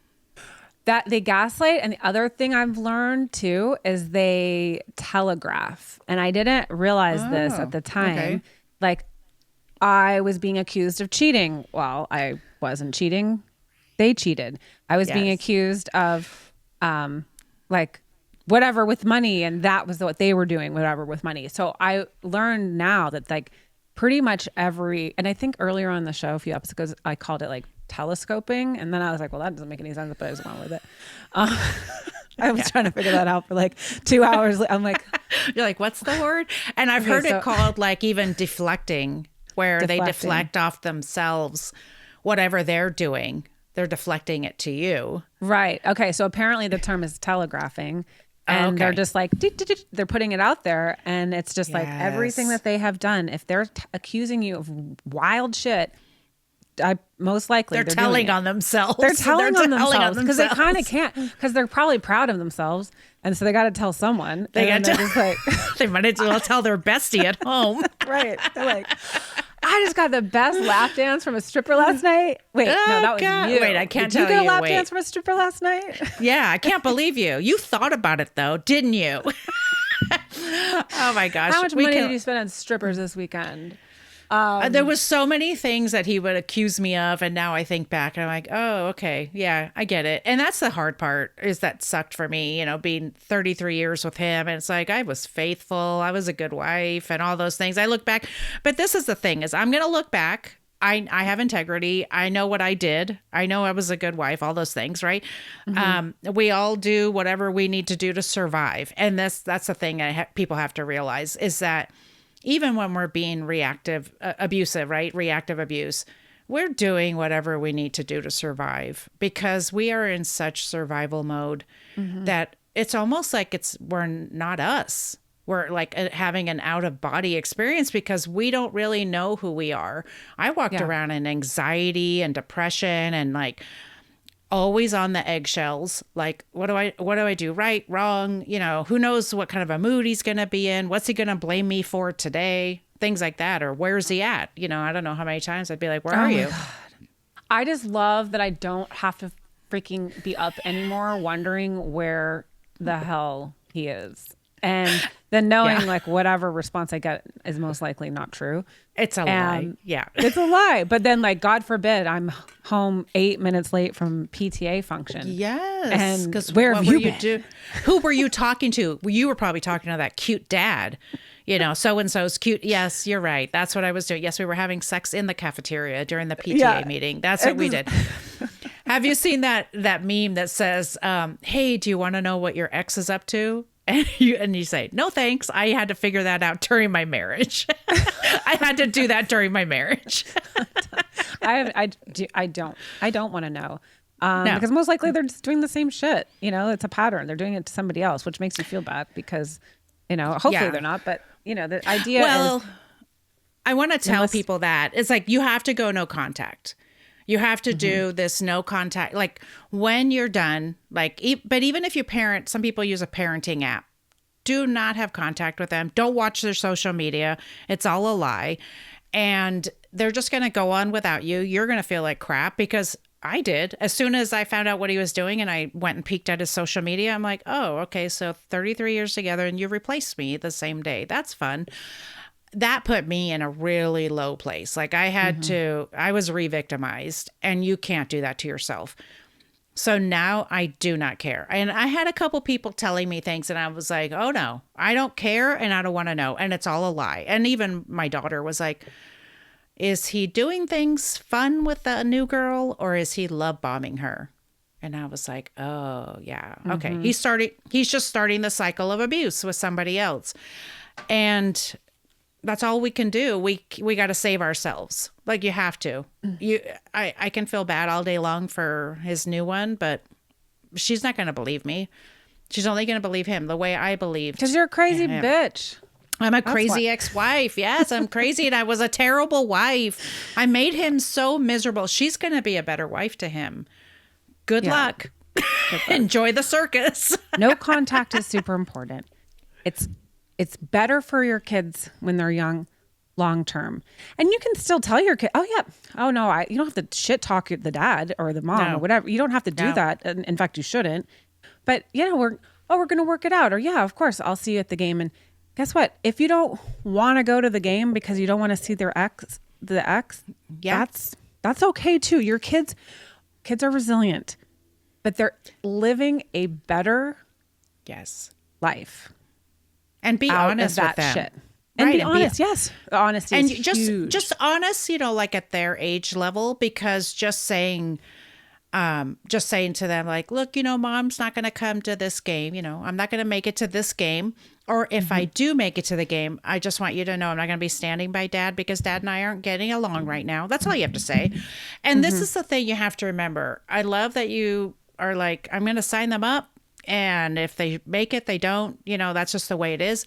That they gaslight. And the other thing I've learned too is they telegraph. And I didn't realize this at the time. Okay. Like I was being accused of cheating. Well, I wasn't cheating. They cheated. I was being accused of like whatever with money. And that was what they were doing, whatever with money. So I learned now that like pretty much and I think earlier on the show, a few episodes, I called it like telescoping, and then I was like, well, that doesn't make any sense, but I just went with it. I was trying to figure that out for like 2 hours. I'm like, you're like, what's the word? And I've heard it called like even deflecting, where they deflect off themselves whatever they're doing. They're deflecting it to you. Right. Okay. So apparently the term is telegraphing, and they're just like, they're putting it out there, and it's just like everything that they have done. If they're accusing you of wild shit, most likely they're telling on themselves. They're telling on themselves because they kind of can't, because they're probably proud of themselves, and so they got to tell someone. They got to just like they might as well tell their bestie at home. Right? They're like, I just got the best lap dance from a stripper last night. Wait, no, that was you. Wait, I can't tell you. Did you get a lap dance from a stripper last night? Yeah, I can't believe you. You thought about it though, didn't you? Oh my gosh! How much money did you spend on strippers this weekend? There was so many things that he would accuse me of, and now I think back and I'm like, oh, okay, yeah, I get it. And that's the hard part, is that sucked for me, you know, being 33 years with him, and it's like I was faithful, I was a good wife, and all those things. I look back, but this is the thing: is I'm gonna look back. I have integrity. I know what I did. I know I was a good wife. All those things, right? We all do whatever we need to do to survive, and that's the thing people have to realize, is that even when we're being abusive, right? Reactive abuse, we're doing whatever we need to do to survive, because we are in such survival mode that it's almost like we're not us. We're like having an out of body experience, because we don't really know who we are. I walked around in anxiety and depression and like always on the eggshells. Like, what do I do? Right, wrong? You know, who knows what kind of a mood he's going to be in? What's he going to blame me for today? Things like that. Or where's he at? You know, I don't know how many times I'd be like, where are you? God. I just love that I don't have to freaking be up anymore wondering where the hell he is. And then knowing like whatever response I get is most likely not true. It's a lie. Yeah. It's a lie. But then, like, God forbid I'm home 8 minutes late from PTA function. Yes. And because where have you been? Who were you talking to? Well, you were probably talking to that cute dad. You know, so-and-so's cute. Yes, you're right. That's what I was doing. Yes, we were having sex in the cafeteria during the PTA meeting. That's what we did. Have you seen that meme that says, hey, do you want to know what your ex is up to? And you say, no, thanks. I had to figure that out during my marriage. I had to do that during my marriage. I don't want to know. No. Because most likely they're just doing the same shit. You know, it's a pattern. They're doing it to somebody else, which makes you feel bad because, you know, hopefully they're not. But, you know, the idea is. I want to tell people that it's like you have to go no contact. You have to do this no contact, like when you're done, like, but even if you parent, some people use a parenting app, do not have contact with them. Don't watch their social media. It's all a lie. And they're just going to go on without you. You're going to feel like crap, because I did. As soon as I found out what he was doing and I went and peeked at his social media, I'm like, oh, okay. So 33 years together and you replaced me the same day. That's fun. That put me in a really low place. Like I was re-victimized, and you can't do that to yourself. So now I do not care. And I had a couple people telling me things, and I was like, oh no, I don't care. And I don't want to know. And it's all a lie. And even my daughter was like, is he doing things fun with the new girl, or is he love bombing her? And I was like, oh yeah. Okay. He's just starting the cycle of abuse with somebody else. And that's all we can do. We got to save ourselves. Like, you have to. I can feel bad all day long for his new one, but she's not going to believe me. She's only going to believe him the way I believed. Because you're a crazy bitch. I'm a crazy ex-wife. Yes, I'm crazy, and I was a terrible wife. I made him so miserable. She's going to be a better wife to him. Good luck. Enjoy the circus. No contact is super important. It's better for your kids when they're young, long term. And you can still tell your kid, oh yeah, oh no, you don't have to shit talk the dad or the mom or whatever. You don't have to do that. In fact, you shouldn't. But you know, we're going to work it out. Or yeah, of course, I'll see you at the game. And guess what? If you don't want to go to the game because you don't want to see the ex, that's okay too. Your kids are resilient, but they're living a better life. And be honest with them. Shit. And be honest, yes. Honesty and is just huge. honest, you know, like at their age level, because just saying to them, like, look, you know, mom's not going to come to this game. You know, I'm not going to make it to this game. Or if I do make it to the game, I just want you to know I'm not going to be standing by dad because dad and I aren't getting along right now. That's all you have to say. And this is the thing you have to remember. I love that you are like, I'm going to sign them up. And if they make it, they don't, you know, that's just the way it is.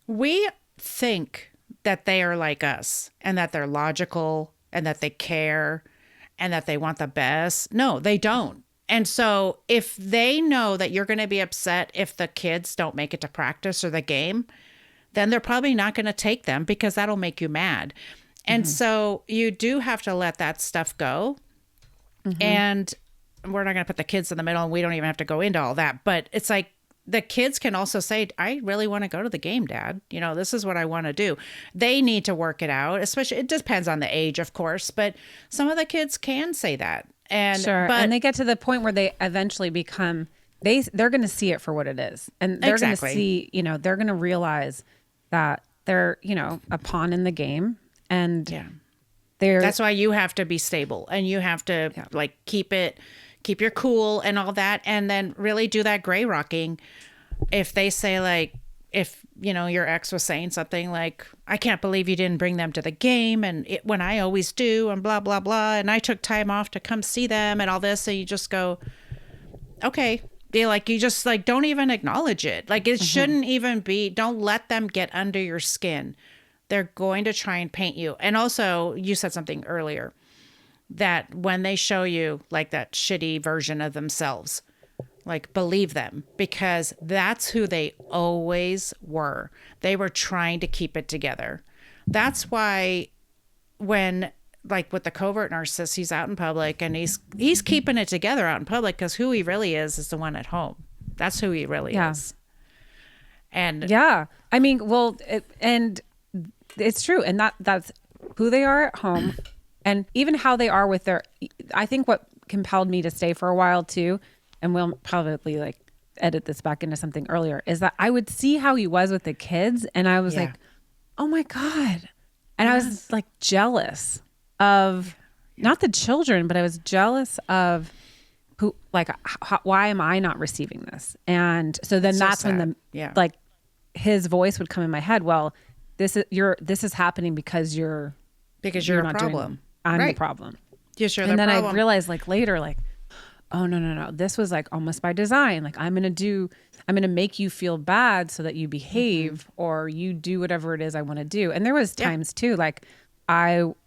We think that they are like us and that they're logical and that they care and that they want the best. No, they don't. And so if they know that you're going to be upset if the kids don't make it to practice or the game, then they're probably not going to take them because that'll make you mad. And so you do have to let that stuff go. And we're not going to put the kids in the middle, and we don't even have to go into all that. But it's like, the kids can also say, I really want to go to the game, Dad. You know, this is what I want to do. They need to work it out, especially, it depends on the age, of course, but some of the kids can say that. And sure. but And they get to the point where they eventually become, they're going to see it for what it is. And they're going to see, you know, they're going to realize that they're, you know, a pawn in the game. And that's why you have to be stable and you have to like keep your cool and all that. And then really do that gray rocking. If they say like, if, you know, your ex was saying something like, I can't believe you didn't bring them to the game. And when I always do and blah, blah, blah. And I took time off to come see them and all this. And you just go, okay. You just like, don't even acknowledge it. Like it shouldn't even be, don't let them get under your skin. They're going to try and paint you. And also you said something earlier that when they show you like that shitty version of themselves, like believe them, because that's who they always were. They were trying to keep it together. That's why when like with the covert narcissist, he's out in public and he's keeping it together out in public because who he really is the one at home. That's who he really is. And I mean, well, and it's true. And that's who they are at home and even how they are with I think what compelled me to stay for a while too, and we'll probably like edit this back into something earlier, is that I would see how he was with the kids and I was like, oh my God. And I was like jealous of not the children, but I was jealous of who, like, why am I not receiving this? And so then that's when like his voice would come in my head. Well, this is happening because you're a problem. I'm the problem. Yes, you're the problem. And then I realized like later, like, oh no. This was like almost by design. Like I'm going to make you feel bad so that you behave or you do whatever it is I want to do. And there was times too, like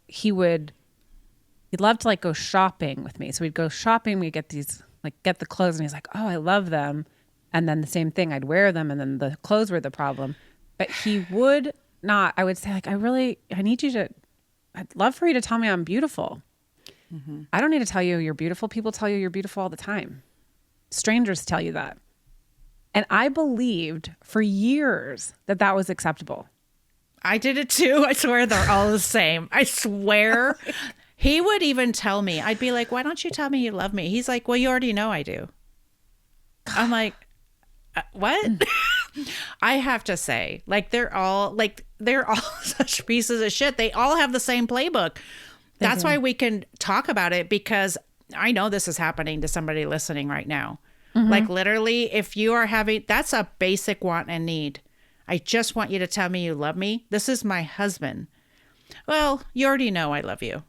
he'd love to like go shopping with me. So we'd go shopping. We'd get the clothes and he's like, oh, I love them. And then the same thing, I'd wear them. And then the clothes were the problem, but he would not, I would say like, I'd love for you to tell me I'm beautiful. I don't need to tell you you're beautiful. People tell you you're beautiful all the time. Strangers tell you that. And I believed for years that was acceptable. I did it too. I swear they're all the same. I swear. He would even tell me, I'd be like, why don't you tell me you love me? He's like, well, you already know I do. I'm like, what? I have to say, like, they're all such pieces of shit. They all have the same playbook. That's why we can talk about it, because I know this is happening to somebody listening right now. Like literally, if you are that's a basic want and need. I just want you to tell me you love me. This is my husband. Well, you already know I love you.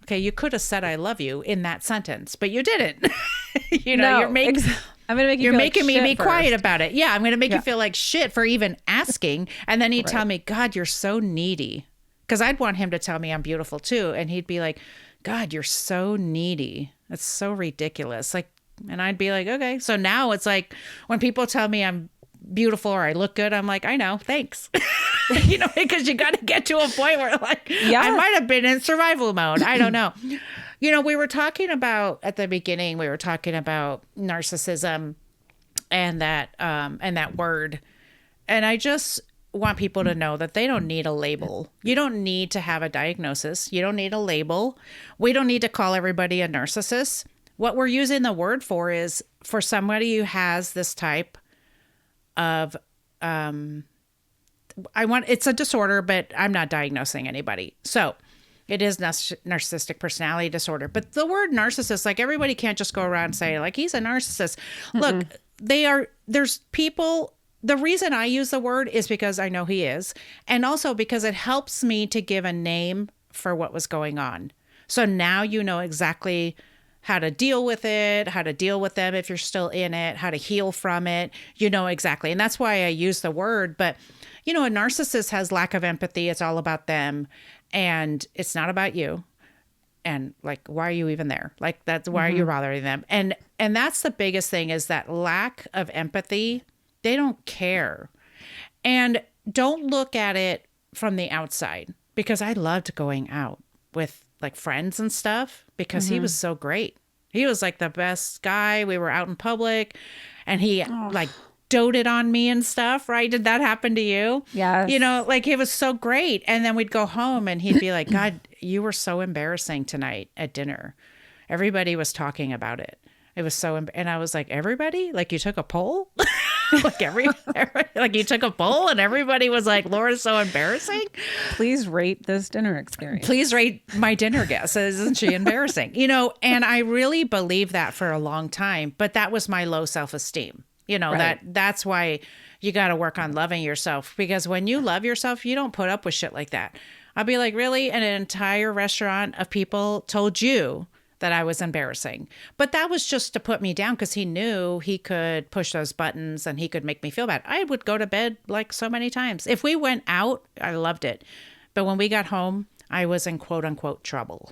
Okay, you could have said I love you in that sentence, but you didn't. I'm gonna make you. You're making me be quiet about it. Yeah, I'm gonna make you feel like shit for even asking, and then he'd tell me, "God, you're so needy." Because I'd want him to tell me I'm beautiful too, and he'd be like, "God, you're so needy. That's so ridiculous." Like, and I'd be like, "Okay." So now it's like when people tell me I'm beautiful or I look good, I'm like, I know, thanks. Because you got to get to a point where like, I might have been in survival mode. I don't know. We were talking about at the beginning, we were talking about narcissism and that word. And I just want people to know that they don't need a label. You don't need to have a diagnosis. You don't need a label. We don't need to call everybody a narcissist. What we're using the word for is for somebody who has this type of it's a disorder, but I'm not diagnosing anybody. So it is narcissistic personality disorder. But the word narcissist, like everybody can't just go around and say like, he's a narcissist. Look, there's people, the reason I use the word is because I know he is. And also because it helps me to give a name for what was going on. So now you know exactly how to deal with it, how to deal with them if you're still in it, how to heal from it, exactly. And that's why I use the word. But, a narcissist has lack of empathy. It's all about them. And it's not about you. And like, why are you even there? Like, that's why are you bothering them? And that's the biggest thing is that lack of empathy. They don't care. And don't look at it from the outside, because I loved going out with like friends and stuff because he was so great. He was like the best guy. We were out in public and he like doted on me and stuff, right? Did that happen to you? Yes. You know, like it was so great. And then we'd go home and he'd be like, God, you were so embarrassing tonight at dinner. Everybody was talking about it. It was so, and I was like, everybody? Like you took a poll? like you took a poll and everybody was like, Laura's so embarrassing. Please rate this dinner experience. Please rate my dinner guest. Isn't she embarrassing? You know, and I really believed that for a long time, but that was my low self-esteem. You know, Right. that's why you got to work on loving yourself, because when you love yourself, you don't put up with shit like that. I'll be like, really? And an entire restaurant of people told you that I was embarrassing. But that was just to put me down because he knew he could push those buttons and he could make me feel bad. I would go to bed like so many times. If we went out, I loved it. But when we got home, I was in quote unquote trouble.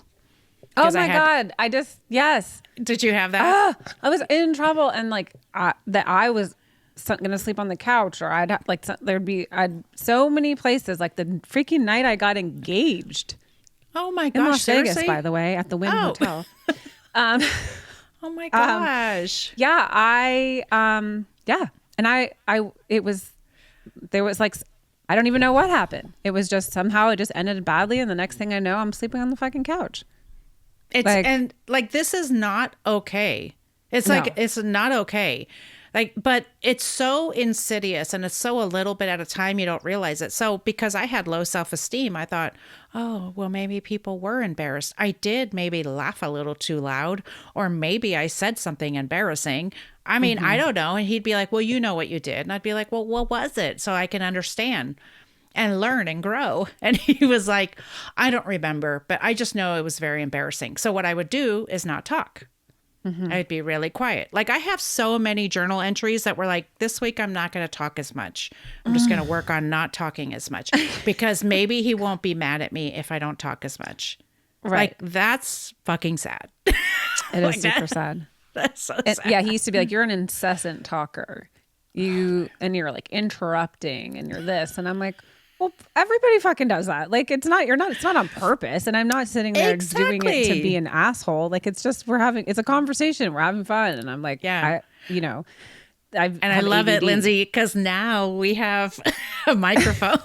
Oh my God. Yes. Did you have that? I was in trouble, and like that I was going to sleep on the couch, or I'd like I'd so many places, like the freaking night I got engaged. Oh my In gosh. Las Seriously? Vegas, by the way, at the Wynn Hotel. Oh my gosh. Yeah, and there was like, I don't even know what happened. It was just somehow it just ended badly, and the next thing I know, I'm sleeping on the fucking couch. This is not okay. It's No. like, it's not okay. Like, but it's so insidious and it's so a little bit at a time you don't realize it. So because I had low self-esteem, I thought, oh, well, maybe people were embarrassed. I did maybe laugh a little too loud, or maybe I said something embarrassing. I mean, I don't know. And he'd be like, well, you know what you did. And I'd be like, well, what was it? So I can understand and learn and grow. And he was like, I don't remember, but I just know it was very embarrassing. So what I would do is not talk. I'd be really quiet. Like I have so many journal entries that were like, this week I'm not going to talk as much. I'm just going to work on not talking as much, because maybe he won't be mad at me if I don't talk as much. Right. Like that's fucking sad. It is Like super that. sad. That's so And, sad. yeah, he used to be like, you're an incessant talker. You're like interrupting, and you're this. And I'm like, well, everybody fucking does that. Like, it's not on purpose. And I'm not sitting there doing it to be an asshole. Like, it's just, it's a conversation. We're having fun. And I'm like, Yeah. I love it, ADD. Lindsay, because now we have a microphone.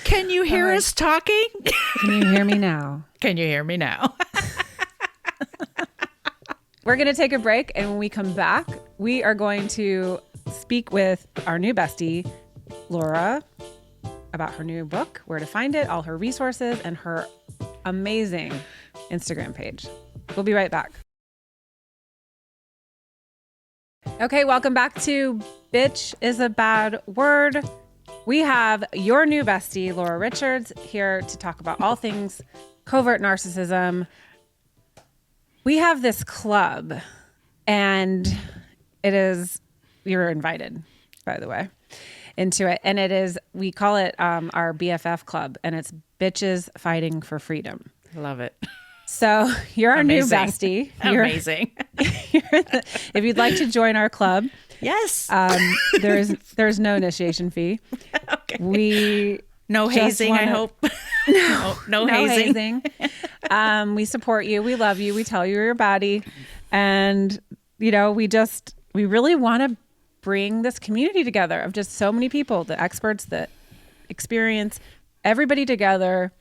Can you hear us talking? Can you hear me now? Can you hear me now? We're going to take a break. And when we come back, we are going to speak with our new bestie, Laura, about her new book, where to find it, all her resources, and her amazing Instagram page. We'll be right back. Okay, welcome back to Bitch is a Bad Word. We have your new bestie, Laura Richards, here to talk about all things covert narcissism. We have this club, and you're invited, by the way, into it. And we call it our BFF club, and it's Bitches Fighting for Freedom. Love it. So you're our new Amazing. bestie. Amazing. If you'd like to join our club, Yes. there's no initiation fee. Okay. No just hazing, I wanna- hope. No hazing. We support you. We love you. We tell you you're your baddie. And, we really want to bring this community together of just so many people, the experts, the experience, everybody together.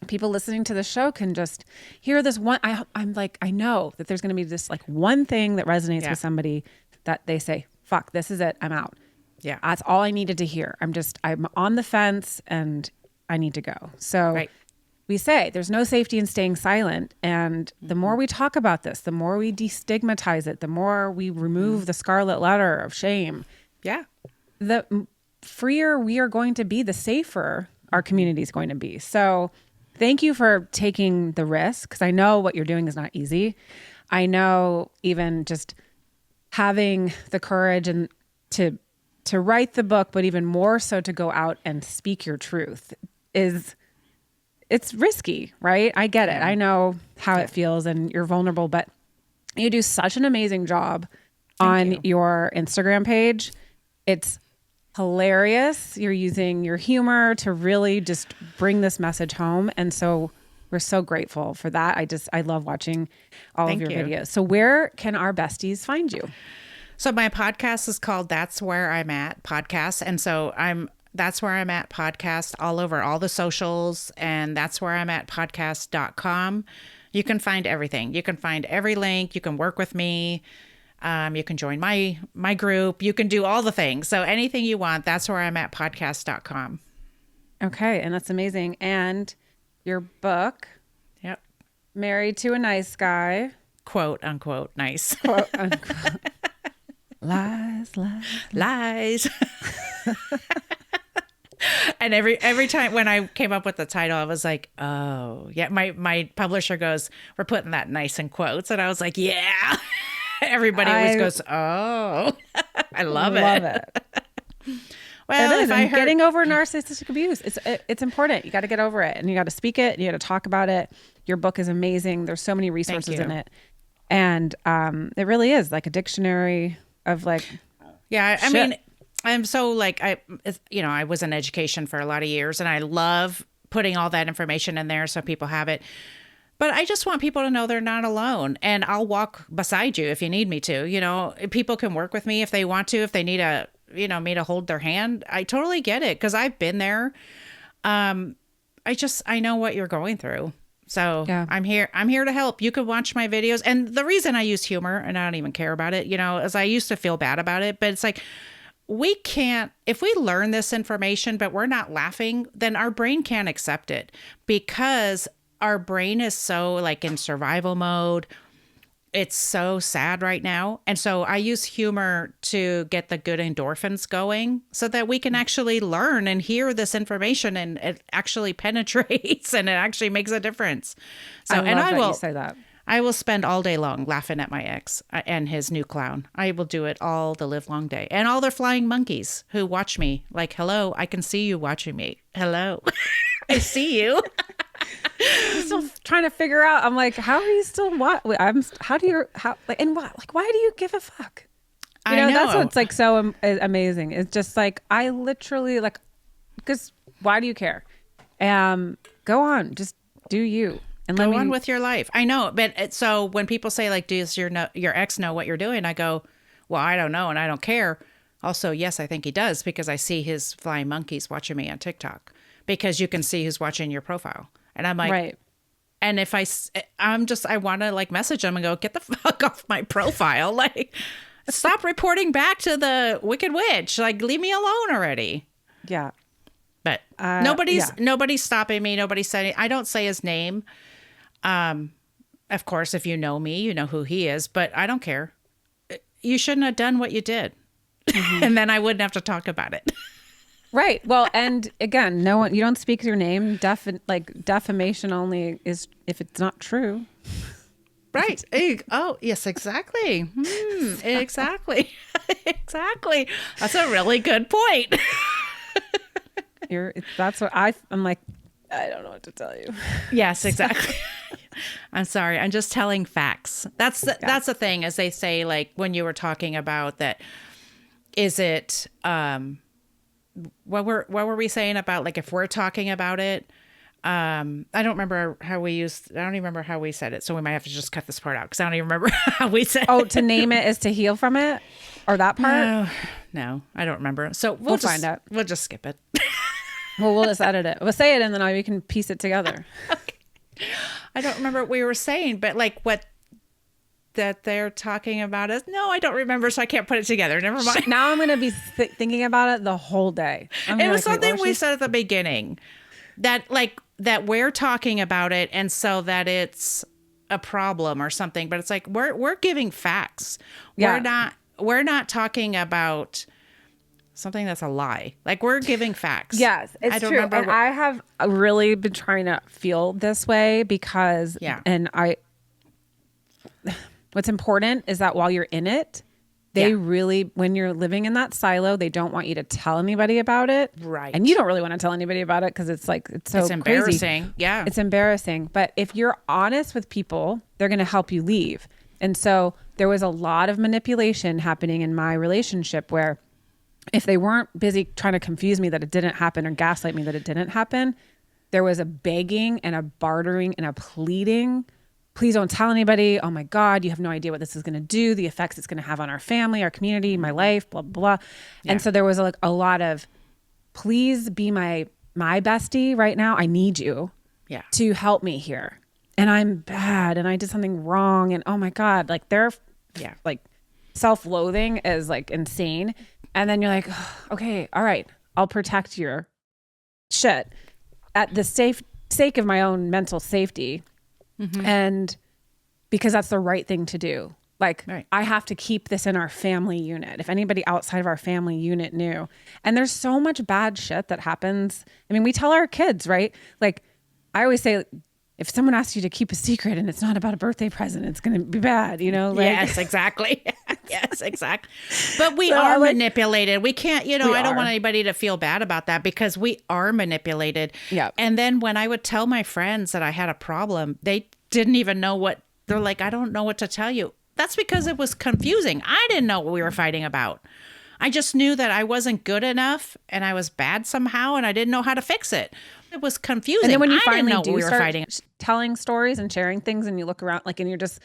People listening to the show can just hear this one. I'm like, I know that there's going to be this like one thing that resonates with somebody that they say, fuck, this is it. I'm out. Yeah. That's all I needed to hear. I'm on the fence and I need to go. So we say there's no safety in staying silent. And the more we talk about this, the more we destigmatize it, the more we remove the scarlet letter of shame. Yeah. The freer we are going to be, the safer our community is going to be. So thank you for taking the risk, because I know what you're doing is not easy. I know even just having the courage and to write the book, but even more so to go out and speak your truth it's risky, right? I get it. I know how it feels, and you're vulnerable, but you do such an amazing job on your Instagram page. It's hilarious. You're using your humor to really just bring this message home. And so we're so grateful for that. I love watching all of your videos. So where can our besties find you? So my podcast is called That's Where I'm At Podcast. And so That's Where I'm At Podcast all over all the socials, and that's where I'm at podcast.com. You can find everything. You can find every link. You can work with me. You can join my group. You can do all the things. So anything you want, that's where I'm at podcast.com. Okay. And that's amazing. And your book, Yep. Married to a Nice Guy. Quote unquote nice. Quote, unquote. Lies. Lies. And every time when I came up with the title, I was like, oh, yeah. My publisher goes, we're putting that nice in quotes. And I was like, yeah. Everybody always goes, oh. I love it. Well, it is. if I heard, getting over narcissistic abuse, it's important. You got to get over it, and you got to speak it. And you got to talk about it. Your book is amazing. There's so many resources in it, and it really is like a dictionary of like. Yeah, I shit. mean, I'm so like I was in education for a lot of years, and I love putting all that information in there so people have it. But I just want people to know they're not alone, and I'll walk beside you if you need me to. You know, people can work with me if they want to, if they need me to hold their hand. I totally get it because I've been there. I know what you're going through. So yeah. I'm here to help. You can watch my videos. And the reason I use humor, and I don't even care about it, is I used to feel bad about it, but it's like, if we learn this information, but we're not laughing, then our brain can't accept it because our brain is so like in survival mode. It's so sad right now. And so I use humor to get the good endorphins going so that we can actually learn and hear this information, and it actually penetrates and it actually makes a difference. So, I will say that. I will spend all day long laughing at my ex and his new clown. I will do it all the live long day. And all the flying monkeys who watch me like, hello, I can see you watching me. Hello, I see you. I'm still trying to figure out. I'm like, how are you still what? Why do you give a fuck? I know. That's what's like so amazing. It's just like, I literally like, because why do you care? Go on, just do you. And go on with your life. I know. But so when people say like, does your ex know what you're doing? I go, well, I don't know. And I don't care. Also, yes, I think he does, because I see his flying monkeys watching me on TikTok, because you can see who's watching your profile. And I'm like, right. And if I want to like message them and go, get the fuck off my profile. Like, stop reporting back to the Wicked Witch. Like, leave me alone already. Yeah. But nobody's stopping me. Nobody's saying, I don't say his name. Of course, if you know me, you know who he is, but I don't care. You shouldn't have done what you did. Mm-hmm. And then I wouldn't have to talk about it. Right. Well, and again, you don't speak your name. Defamation only is if it's not true. Right. Oh, yes, exactly. Exactly. Exactly. That's a really good point. That's what I'm like, I don't know what to tell you. Yes, exactly. I'm sorry. I'm just telling facts. That's the thing, as they say, like when you were talking about that, is it, what were we saying about like, if we're talking about it, I don't remember how we I don't even remember how we said it. So we might have to just cut this part out because I don't even remember how we said it. Oh, to name it is to heal from it, or that part? No, I don't remember. So we'll find out. We'll just skip it. Well, we'll just edit it. We'll say it and then we can piece it together. Okay. I don't remember what we were saying, but like that they're talking about us. No, I don't remember, so I can't put it together. Never mind. Now I'm going to be thinking about it the whole day. It was something we said at the beginning, that we're talking about it, and so that it's a problem or something. But it's like we're giving facts. Yeah. We're not talking about something that's a lie. Like, we're giving facts. Yes, it's true. And I have really been trying to feel this way because, what's important is that while you're in it, they really, when you're living in that silo, they don't want you to tell anybody about it. Right. And you don't really want to tell anybody about it because it's like, it's embarrassing. Crazy. Yeah. It's embarrassing. But if you're honest with people, they're going to help you leave. And so there was a lot of manipulation happening in my relationship where if they weren't busy trying to confuse me that it didn't happen or gaslight me that it didn't happen, there was a begging and a bartering and a pleading please don't tell anybody. Oh my God, you have no idea what this is going to do, the effects it's going to have on our family, our community, my life, blah, blah, blah. Yeah. And so there was like a lot of, please be my bestie right now. I need you to help me here. And I'm bad and I did something wrong. And oh my God, like they're like self-loathing is like insane. And then you're like, oh, okay, all right, I'll protect your shit at the sake of my own mental safety. And because that's the right thing to do. Like I have to keep this in our family unit. If anybody outside of our family unit knew, and there's so much bad shit that happens. I mean, we tell our kids, right? Like I always say, if someone asks you to keep a secret and it's not about a birthday present, it's going to be bad, you know? Like, yes, exactly. Yes, exactly. But we are manipulated. We can't, I don't want anybody to feel bad about that because we are manipulated. Yeah. And then when I would tell my friends that I had a problem, they didn't even know they're like, I don't know what to tell you. That's because it was confusing. I didn't know what we were fighting about. I just knew that I wasn't good enough and I was bad somehow and I didn't know how to fix it. It was confusing. And then when you I finally didn't know do what we were start fighting. telling stories and sharing things and you look around like, and you're just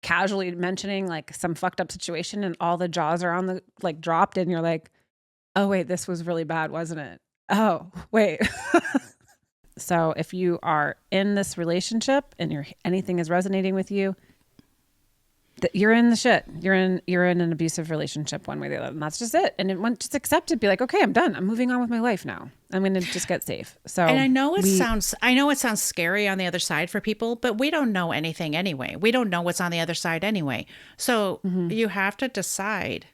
casually mentioning like some fucked up situation and all the jaws are on the like dropped and you're like, oh wait, this was really bad, wasn't it? Oh, wait. So if you are in this relationship and anything is resonating with you, you're in the shit. You're in an abusive relationship one way or the other. And that's just it. And just accept it. Be like, okay, I'm done. I'm moving on with my life now. I'm going to just get safe. So, and I know it sounds scary on the other side for people, but we don't know anything anyway. We don't know what's on the other side anyway. So you have to decide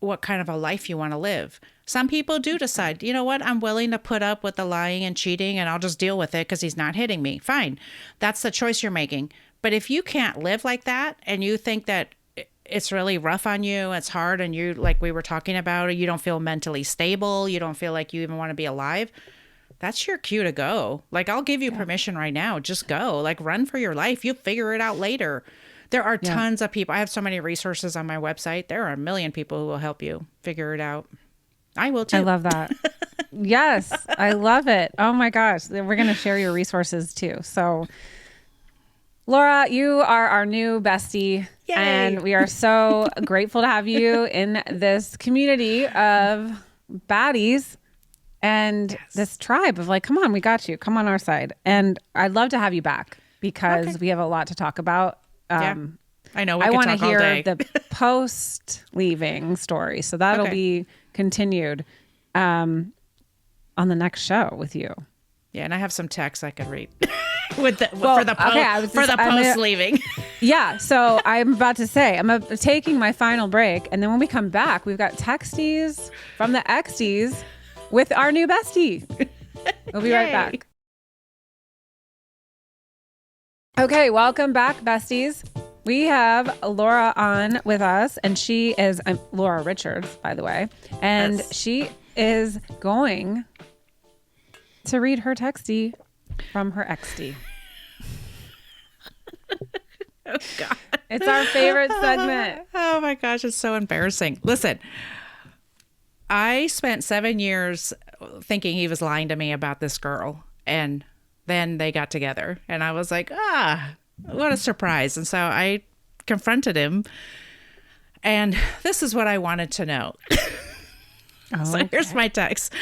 what kind of a life you want to live. Some people do decide, you know what, I'm willing to put up with the lying and cheating and I'll just deal with it because he's not hitting me. Fine. That's the choice you're making. But if you can't live like that and you think that it's really rough on you, it's hard, and you, like we were talking about, you don't feel mentally stable, you don't feel like you even want to be alive, that's your cue to go. Like, I'll give you permission right now. Just go. Like, run for your life. You'll figure it out later. There are tons of people. I have so many resources on my website. There are a million people who will help you figure it out. I will too. I love that. Yes, I love it. Oh my gosh. We're going to share your resources too. So Laura, you are our new bestie. Yay. And we are so grateful to have you in this community of baddies and this tribe of like, come on, we got you. Come on our side. And I'd love to have you back because we have a lot to talk about. I know. I want to hear the post-leaving story. So that'll be continued on the next show with you. Yeah, and I have some texts I could read. For the post leaving. Yeah, so I'm about to say I'm taking my final break, and then when we come back, we've got texties from the Xties with our new bestie. We'll be right back. Okay, welcome back, besties. We have Laura on with us, and she is Laura Richards, by the way, and she is going to read her textie from her XD. Oh, God. It's our favorite segment. Oh, my gosh. It's so embarrassing. Listen, I spent 7 years thinking he was lying to me about this girl. And then they got together. And I was like, what a surprise. And so I confronted him. And this is what I wanted to know. So here's my text.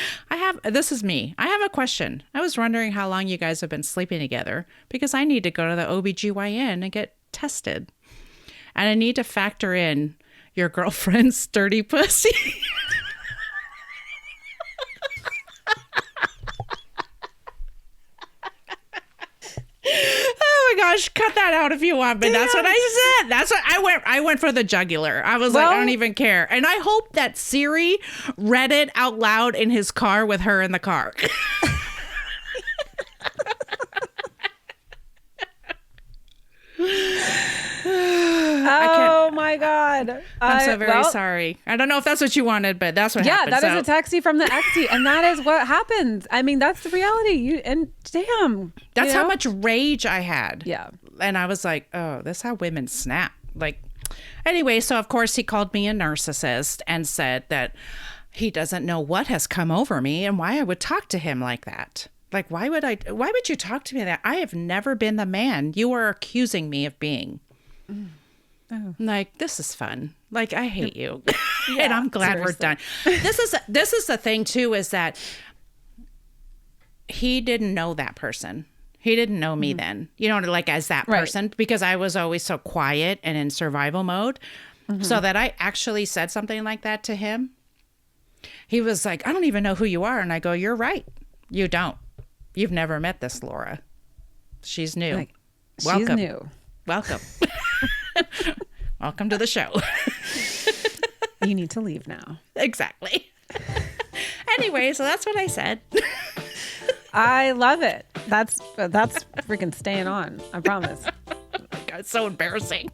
This is me. I have a question. I was wondering how long you guys have been sleeping together because I need to go to the OBGYN and get tested. And I need to factor in your girlfriend's dirty pussy. Oh my gosh, cut that out if you want, but that's what I said. That's what I went for the jugular. I was like, I don't even care. And I hope that Siri read it out loud in his car with her in the car. Oh my God. I'm so very sorry. I don't know if that's what you wanted, but that's what happened. Yeah, that is a textie from the XT, and that is what happens. I mean, that's the reality. Damn. That's how much rage I had. Yeah. And I was like, oh, that's how women snap. Like, anyway, so of course he called me a narcissist and said that he doesn't know what has come over me and why I would talk to him like that. Like, why would you talk to me that? I have never been the man you are accusing me of being. Oh. Like, this is fun. Like, I hate you. Yeah, and I'm glad we're done. This is the thing too, is that he didn't know that person. He didn't know me then, you know, like as that person, because I was always so quiet and in survival mode. So that I actually said something like that to him. He was like, I don't even know who you are. And I go, you're right. You don't. You've never met this Laura. She's new. Like, Welcome. She's new. Welcome. Welcome to the show. You need to leave now. Exactly. Anyway, so that's what I said. I love it. That's freaking staying on. I promise. God, it's so embarrassing.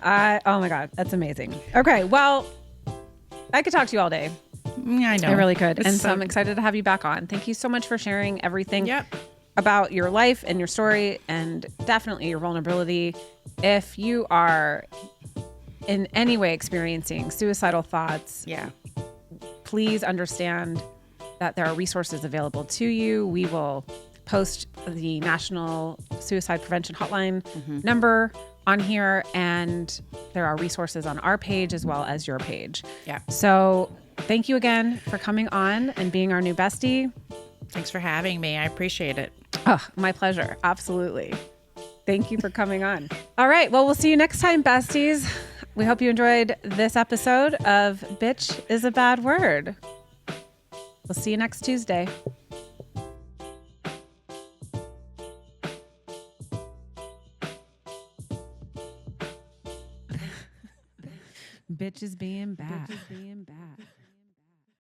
Oh my God, that's amazing. Okay, well, I could talk to you all day. I know. I really could. It's So I'm excited to have you back on. Thank you so much for sharing everything Yep. about your life and your story, and definitely your vulnerability. If you are in any way experiencing suicidal thoughts, Yeah. please understand that there are resources available to you. We will post the National Suicide Prevention Hotline number on here, and there are resources on our page as well as your page. Yeah. So thank you again for coming on and being our new bestie. Thanks for having me. I appreciate it. Oh, my pleasure. Absolutely. Thank you for coming on. All right. Well, we'll see you next time, besties. We hope you enjoyed this episode of Bitch is a Bad Word. We'll see you next Tuesday. Bitches being bad. Bitches being bad.